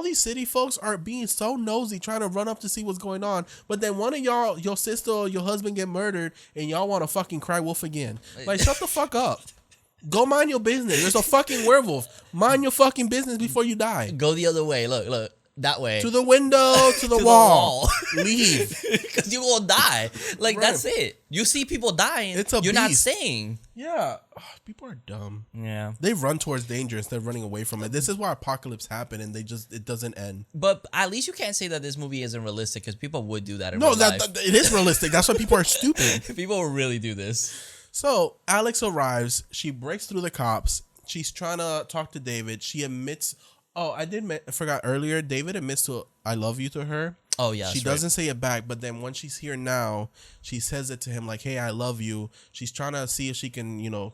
S1: these city folks are being so nosy, trying to run up to see what's going on. But then one of y'all, your sister or your husband get murdered, and y'all want to fucking cry wolf again. Like, shut the fuck up. Go mind your business. There's a fucking werewolf. Mind your fucking business before you die.
S2: Go the other way. Look. That way.
S1: To the window, to the wall. Leave.
S2: Because you will die. Like, that's it. You see people dying. You're not saying.
S1: Yeah. People are dumb.
S2: Yeah.
S1: They run towards danger instead of running away from it. This is why apocalypse happen and it doesn't end.
S2: But at least you can't say that this movie isn't realistic because people would do that in real life.
S1: No, it is realistic. That's why people are stupid.
S2: People will really do this.
S1: So, Alex arrives. She breaks through the cops. She's trying to talk to David. She admits... Oh, I forgot earlier. David admits to "I love you" to her.
S2: Oh yeah,
S1: she doesn't say it back, but then when she's here now, she says it to him like, "Hey, I love you." She's trying to see if she can,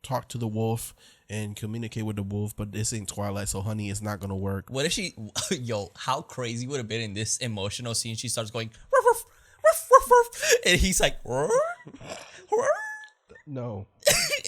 S1: talk to the wolf and communicate with the wolf, but this ain't Twilight, so honey, it's not gonna work.
S2: What if she? Yo, how crazy would have been in this emotional scene? She starts going, ruff, ruff, ruff, ruff, ruff, and he's like, ruff, ruff.
S1: No.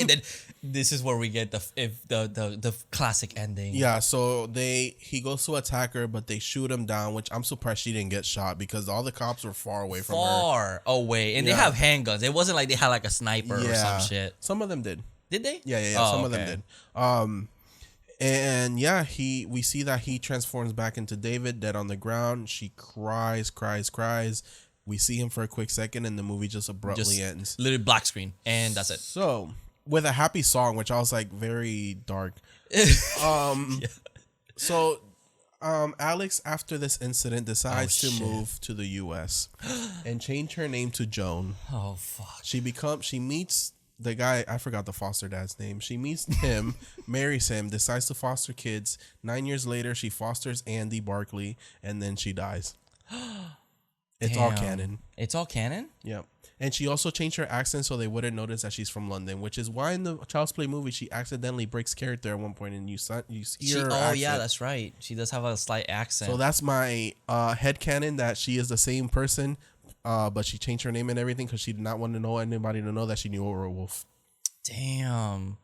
S2: And then this is where we get the classic ending.
S1: Yeah, so he goes to attack her, but they shoot him down, which I'm surprised she didn't get shot because all the cops were far away from her.
S2: Far away. And they have handguns. It wasn't like they had like a sniper or some shit.
S1: Some of them did.
S2: Did they?
S1: Yeah. Some of them did. And yeah, we see that he transforms back into David, dead on the ground. She cries. We see him for a quick second, and the movie just abruptly ends.
S2: Literally black screen, and that's it.
S1: So, with a happy song, which I was like very dark. So, Alex, after this incident, decides to move to the U.S. and change her name to Joan.
S2: Oh fuck!
S1: She meets the guy. I forgot the foster dad's name. She meets him, marries him, decides to foster kids. 9 years later, she fosters Andy Barkley, and then she dies. It's all canon.
S2: It's all canon?
S1: Yeah. And she also changed her accent so they wouldn't notice that she's from London, which is why in the Child's Play movie she accidentally breaks character at one point and you hear her accent.
S2: Yeah, that's right. She does have a slight accent.
S1: So that's my headcanon that she is the same person, but she changed her name and everything because she did not want anybody to know that she knew a werewolf.
S2: Damn.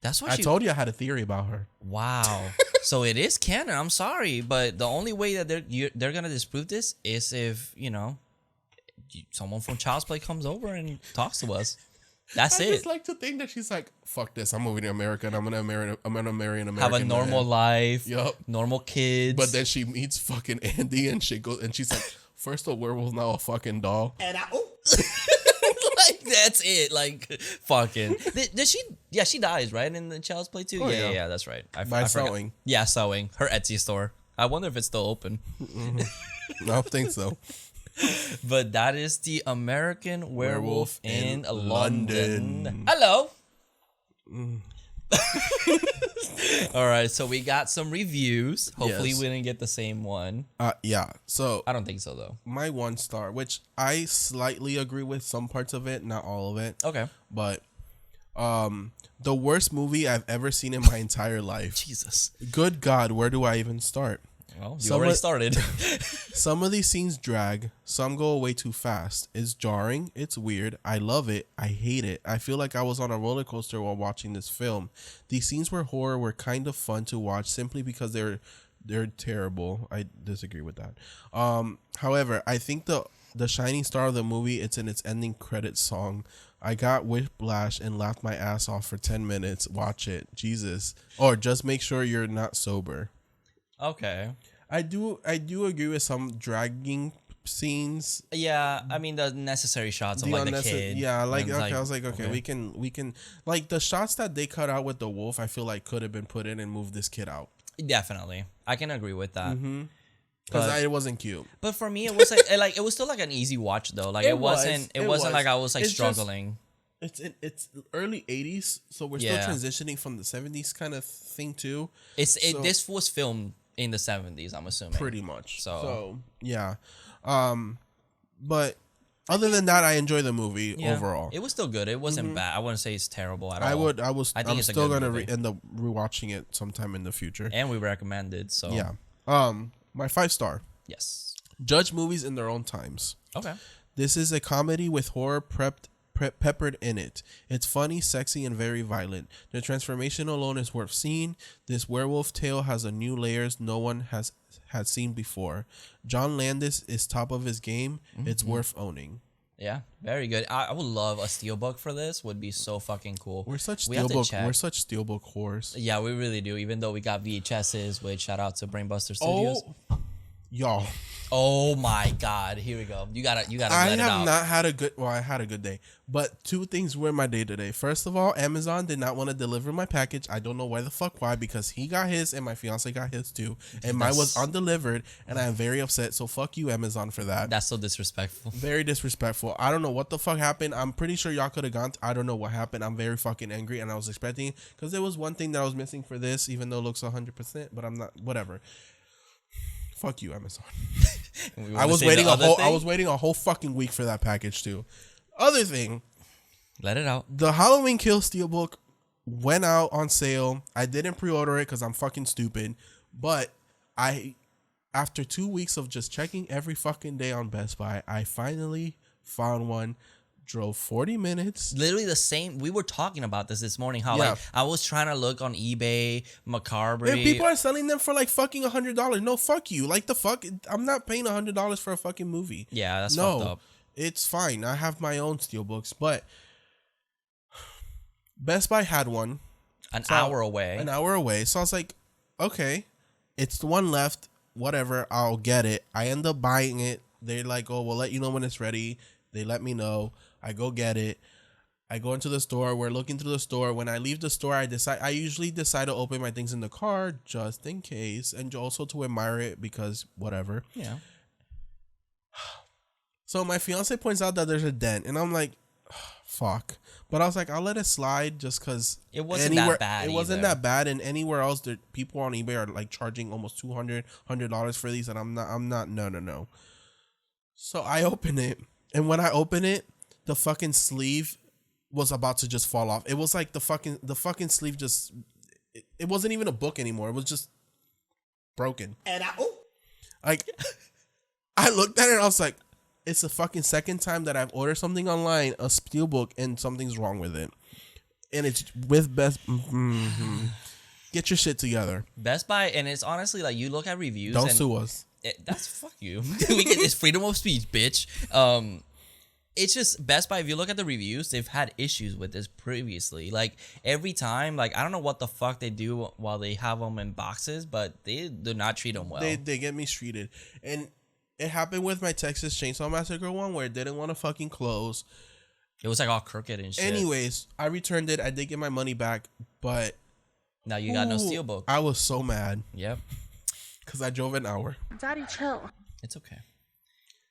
S2: That's why
S1: I told you I had a theory about her.
S2: Wow. So it is canon. I'm sorry, but the only way that they're gonna disprove this is if someone from Child's Play comes over and talks to us. That's it. I
S1: just like to think that she's like, "Fuck this! I'm moving to America and I'm gonna marry an American.
S2: Have a normal life.
S1: Yup.
S2: Normal kids."
S1: But then she meets fucking Andy and she's like, "First a werewolf, now a fucking doll."
S3: And
S2: like that's it. Like fucking. Did she? Yeah, she dies right in the Child's Play too.
S1: Oh,
S2: yeah, that's right.
S1: By sewing.
S2: Yeah, sewing. Her Etsy store. I wonder if it's still open.
S1: Mm-hmm. I don't think so.
S2: But that is the American Werewolf in London. Hello. All right, so we got some reviews. Hopefully we didn't get the same one.
S1: Yeah. So
S2: I don't think so though.
S1: My 1 star, which I slightly agree with some parts of it, not all of it.
S2: Okay.
S1: But the worst movie I've ever seen in my entire life.
S2: Jesus.
S1: Good God, where do I even start?
S2: Well, you already started.
S1: Some of these scenes drag. Some go away too fast. It's jarring. It's weird. I love it. I hate it. I feel like I was on a roller coaster while watching this film. These scenes where horror were kind of fun to watch simply because they're they're terrible. I disagree with that. However, I think the shining star of the movie, it's in its ending credits song. I got whiplash and laughed my ass off for 10 minutes. Watch it. Jesus. Or just make sure you're not sober.
S2: Okay.
S1: I do agree with some dragging scenes.
S2: Yeah, I mean the necessary shots of like the kid.
S1: Yeah, like okay, I was like, okay, we can like the shots that they cut out with the wolf, I feel like could have been put in and moved this kid out.
S2: Definitely. I can agree with that.
S1: Because it wasn't cute.
S2: But for me, it was like it was still like an easy watch though. Like it wasn't like I was like struggling.
S1: It's early 80s, so we're still transitioning from the 70s kind of thing too.
S2: This was filmed in the 70s, I'm assuming.
S1: Pretty much.
S2: So
S1: yeah. But other than that, I enjoy the movie overall.
S2: It was still good. It wasn't bad. I wouldn't say it's terrible at all.
S1: I'm still gonna end up rewatching it sometime in the future.
S2: And we recommend it. So
S1: yeah. My 5-star.
S2: Yes.
S1: Judge movies in their own times.
S2: Okay.
S1: This is a comedy with horror peppered in it. It's funny, sexy, and very violent. The transformation alone is worth seeing. This werewolf tale has a new layers no one has seen before. John Landis is top of his game. It's worth owning.
S2: Yeah, very good. I would love a steelbook for this. Would be so fucking cool.
S1: We're such steelbook whores.
S2: Yeah, we really do. Even though we got VHSs, which shout out to Brainbuster Studios.
S1: Y'all.
S2: Oh my God! Here we go. You gotta.
S1: I
S2: let it
S1: have
S2: out.
S1: not had a good. Well, I had a good day, but two things were my day today. First of all, Amazon did not want to deliver my package. I don't know why, because he got his and my fiance got his too, and mine was undelivered, and I am very upset. So fuck you, Amazon, for that.
S2: That's so disrespectful.
S1: Very disrespectful. I don't know what the fuck happened. I'm pretty sure y'all could have gone. I don't know what happened. I'm very fucking angry, and I was expecting it because there was one thing that I was missing for this, even though it looks 100%, but I'm not. Whatever. Fuck you, Amazon. I was waiting a whole fucking week for that package too. Other thing,
S2: let it out.
S1: The Halloween Kill Steelbook went out on sale. I didn't pre-order it because I'm fucking stupid. But after 2 weeks of just checking every fucking day on Best Buy, I finally found one. Drove 40 minutes.
S2: Literally the same. We were talking about this morning. How like I was trying to look on eBay, Macabre.
S1: And people are selling them for like fucking $100. No, fuck you. Like the fuck. I'm not paying $100 for a fucking movie.
S2: Yeah, that's fucked up.
S1: It's fine. I have my own steelbooks, but Best Buy had one.
S2: An hour away.
S1: So I was like, okay, it's the one left. Whatever. I'll get it. I end up buying it. They're like, oh, we'll let you know when it's ready. They let me know. I go get it. I go into the store. We're looking through the store. When I leave the store, I usually decide to open my things in the car just in case, and also to admire it because whatever.
S2: Yeah.
S1: So my fiance points out that there's a dent, and I'm like, fuck. But I was like, I'll let it slide just because
S2: it wasn't that bad.
S1: It wasn't that bad, and anywhere else, people on eBay are like charging almost $100 for these, and I'm not. No. So I open it. And when I open it, the fucking sleeve was about to just fall off. It was like the fucking sleeve just, it wasn't even a book anymore. It was just broken. And I looked at it and I was like, it's the fucking second time that I've ordered something online, a steelbook, and something's wrong with it. And it's with Best. Get your shit together.
S2: Best Buy, and it's honestly like you look at reviews.
S1: Don't sue us.
S2: That's fuck you. We get this freedom of speech, bitch. It's just Best Buy. If you look at the reviews, they've had issues with this previously. Like every time, like I don't know what the fuck they do while they have them in boxes, but they do not treat them well.
S1: They get mistreated, and it happened with my Texas Chainsaw Massacre one where it didn't want to fucking close.
S2: It was like all crooked and shit.
S1: Anyways, I returned it. I did get my money back, but
S2: now you got no steelbook.
S1: I was so mad.
S2: Yep.
S1: Because I drove an hour.
S4: Daddy, chill.
S2: It's okay.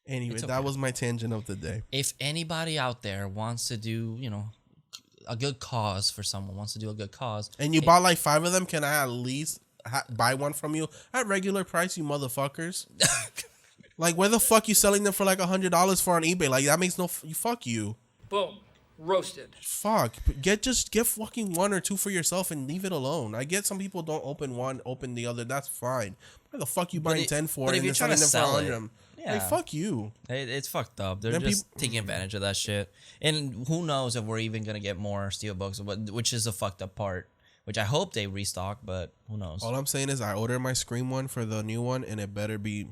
S1: Anyway, that was my tangent of the day.
S2: If anybody out there wants to do, a good cause for someone, wants to do a good cause.
S1: And you bought like 5 of them, can I at least buy one from you at regular price, you motherfuckers? Like, where the fuck you selling them for like $100 for on eBay? Like, that makes fuck you.
S5: Boom. Roasted.
S1: Fuck. Get fucking 1 or 2 for yourself and leave it alone. I get some people don't open one, open the other. That's fine. Why the fuck you buying 10 for
S2: but
S1: it
S2: if
S1: and
S2: you're
S1: then
S2: trying
S1: selling
S2: to
S1: them for
S2: sell it,
S1: like, fuck you.
S2: It's fucked up. They're just taking advantage of that shit. And who knows if we're even going to get more steelbooks, which is the fucked up part. which I hope they restock, but who knows?
S1: All I'm saying is I ordered my Scream one for the new one, and it better be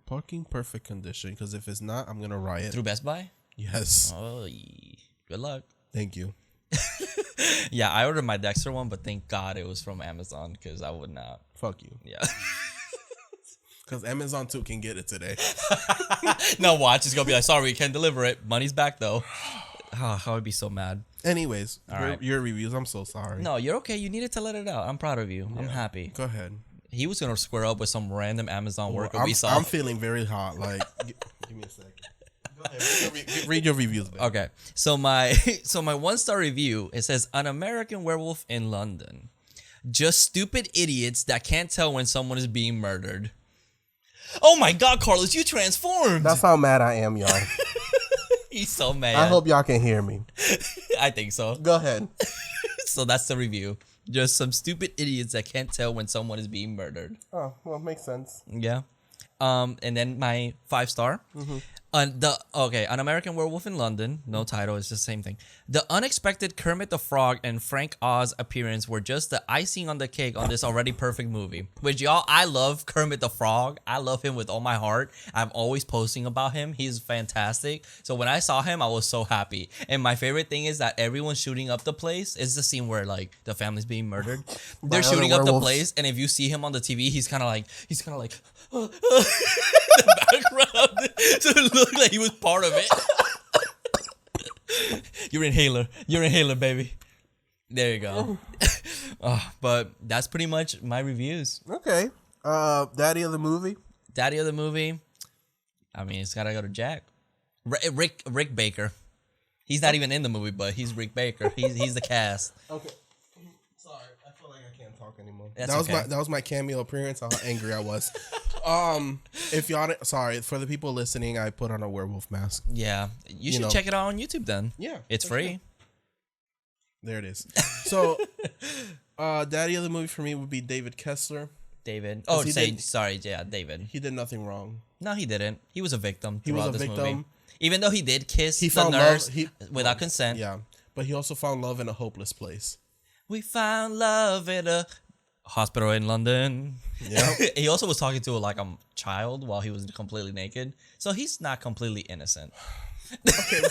S1: fucking perfect condition, because if it's not, I'm gonna riot.
S2: Through Best Buy?
S1: Yes.
S2: Oh, good luck.
S1: Thank you.
S2: Yeah, I ordered my Dexter one, but thank God it was from Amazon, because I would not.
S1: Fuck you.
S2: Yeah.
S1: Because Amazon too can get it today.
S2: No, watch. It's going to be like, sorry, we can't deliver it. Money's back, though. Oh, I would be so mad.
S1: Anyways,
S2: right.
S1: your reviews. I'm so sorry.
S2: No, you're okay. You needed to let it out. I'm proud of you. Yeah. I'm happy.
S1: Go ahead.
S2: He was going to square up with some random Amazon worker we saw.
S1: I'm feeling very hot. Like, give me a second. Go ahead. Read your reviews, babe.
S2: Okay. So my 1-star review, it says, An American Werewolf in London. Just stupid idiots that can't tell when someone is being murdered. Oh my God, Carlos, you transformed.
S1: That's how mad I am, y'all.
S2: He's so mad.
S1: I hope y'all can hear me.
S2: I think so.
S1: Go ahead.
S2: So that's the review. Just some stupid idiots that can't tell when someone is being murdered.
S1: Oh, well, makes sense.
S2: Yeah. And then my 5-star. An American Werewolf in London. No title, it's just the same thing. The unexpected Kermit the Frog and Frank Oz appearance were just the icing on the cake on this already perfect movie. Which, y'all, I love Kermit the Frog. I love him with all my heart. I'm always posting about him. He's fantastic. So when I saw him, I was so happy. And my favorite thing is that everyone's shooting up the place. It's the scene where, like, the family's being murdered. They're shooting up the place, and if you see him on the TV, he's kind of like in the background to look like he was part of it. You're inhaler, baby. There you go. But that's pretty much my reviews.
S1: Okay. Daddy of the movie.
S2: I mean, it's gotta go to Jack. Rick Baker. He's not even in the movie, but he's Rick Baker. He's the cast.
S1: Okay. Sorry, I feel like I can't talk anymore.
S2: That's
S1: that was my cameo appearance. How angry I was. If y'all, sorry for the people listening, I put on a werewolf mask.
S2: Yeah, you should check it out on YouTube then.
S1: Yeah,
S2: it's free.
S1: Sure. There it is. So, daddy of the movie for me would be David Kessler.
S2: David. David.
S1: He did nothing wrong.
S2: No, he didn't. He was a victim.
S1: He was a victim.
S2: Movie. Even though he did kiss
S1: the
S2: found nurse without consent.
S1: Yeah, but he also found love in a hopeless place.
S2: We found love in a hospital in London. Yeah. He also was talking to like a child while he was completely naked. So he's not completely innocent. Okay.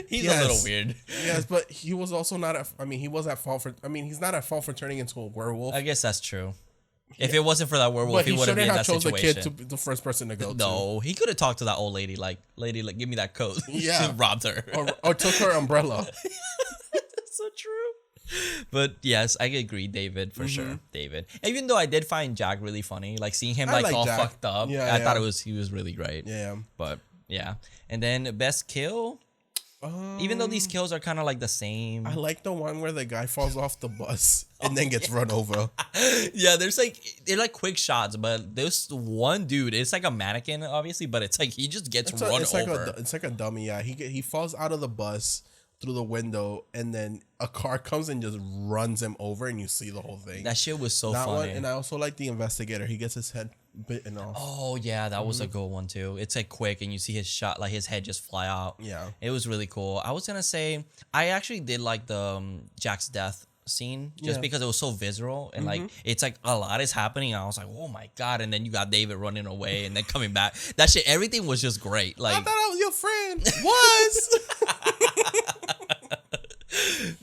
S2: He's a little weird.
S1: Yes, but he was also not he was at fault for he's not at fault for turning into a werewolf.
S2: I guess that's true. If it wasn't for that werewolf, he would have been in that situation. But he shouldn't have chose
S1: the kid to the first person to go to.
S2: No, he could have talked to that old lady, like, give me that coat. Yeah. She robbed her.
S1: Or took her umbrella.
S2: That's so true. But yes, I agree, David, for sure. David. Even though I did find Jack really funny, like seeing him like all Jack. Fucked up. Yeah, I thought he was really great.
S1: Yeah.
S2: But yeah. And then best kill. Even though these kills are kind of like the same.
S1: I like the one where the guy falls off the bus and then gets run over.
S2: Yeah, they're like quick shots, but this one dude, it's like a mannequin, obviously, but it's like he just gets run over.
S1: It's like a dummy, yeah. He falls out of the bus through the window, and then a car comes and just runs him over, and you see the whole thing.
S2: That shit was so funny.
S1: And I also like the investigator. He gets his head bitten off.
S2: Oh yeah, that was a good one too. It's like quick, and you see his shot, like his head just fly out.
S1: Yeah,
S2: it was really cool. I was gonna say I actually did like the Jack's death scene just because it was so visceral and like it's like a lot is happening. And I was like, oh my God! And then you got David running away and then coming back. That shit, everything was just great. Like
S1: I thought I was your friend. Was.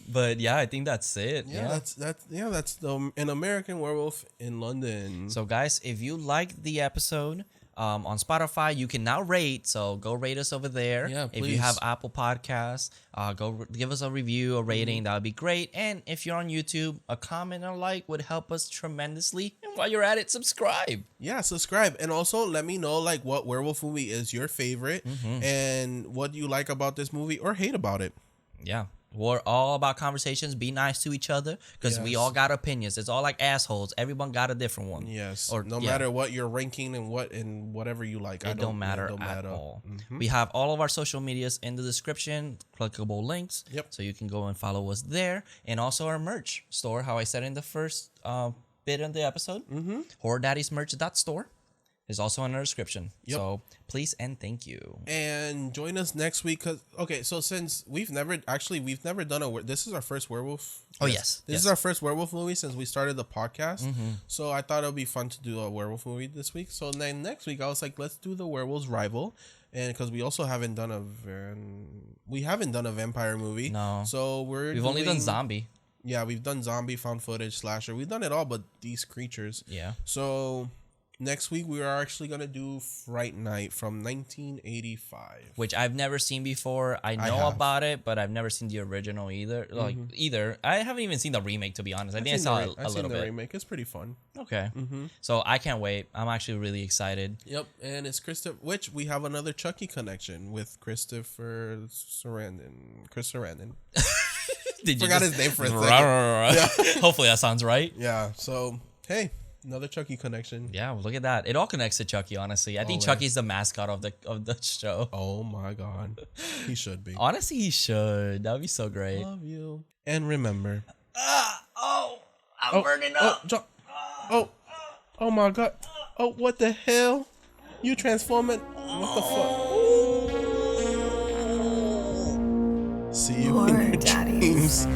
S2: But yeah, I think that's it.
S1: Yeah, that's an American Werewolf in London.
S2: So guys, if you liked the episode on Spotify, you can now rate. So go rate us over there.
S1: Yeah, please.
S2: If you have Apple Podcasts, go give us a review, a rating. That would be great. And if you're on YouTube, a comment or like would help us tremendously. And while you're at it, subscribe.
S1: Yeah, subscribe. And also let me know like what werewolf movie is your favorite and what you like about this movie or hate about it.
S2: Yeah. We're all about conversations. Be nice to each other because we all got opinions. It's all like assholes. Everyone got a different one.
S1: Yes. Or no matter what you're ranking and whatever you like.
S2: It don't matter at all. We have all of our social medias in the description, clickable links.
S1: Yep.
S2: So you can go and follow us there. And also our merch store, how I said in the first bit of the episode. Horror Daddies merch.store. is also in our description.
S1: Yep.
S2: So please and thank you.
S1: And join us next week so since we've never done this is our first werewolf.
S2: Oh yes.
S1: This is our first werewolf movie since we started the podcast. So I thought it would be fun to do a werewolf movie this week. So then next week I was like, let's do the Werewolves Rival. And because we also haven't done a vampire movie.
S2: No.
S1: So
S2: we've only done zombie.
S1: Yeah, we've done zombie, found footage, slasher. We've done it all but these creatures.
S2: Yeah.
S1: So next week we are actually gonna do Fright Night from 1985,
S2: which I've never seen before. I know about it, but I've never seen the original either. I haven't even seen the remake, to be honest. I think I saw a little bit.
S1: Remake. It's pretty fun.
S2: Okay. So I can't wait. I'm actually really excited.
S1: Yep, and it's Christopher. Which we have another Chucky connection with Christopher Sarandon. Chris Sarandon. Forgot his name for a second.
S2: Yeah. Hopefully that sounds right.
S1: Yeah. So hey. Another Chucky connection.
S2: Yeah, well, look at that. It all connects to Chucky, honestly. I think Chucky's the mascot of the show.
S1: Oh my God. He should be.
S2: Honestly, he should. That would be so great.
S1: Love you. And remember.
S2: I'm burning up.
S1: Oh my God. Oh, what the hell? You transforming? What the fuck? See you
S6: Horror
S1: in your
S6: Daddies.
S1: dreams.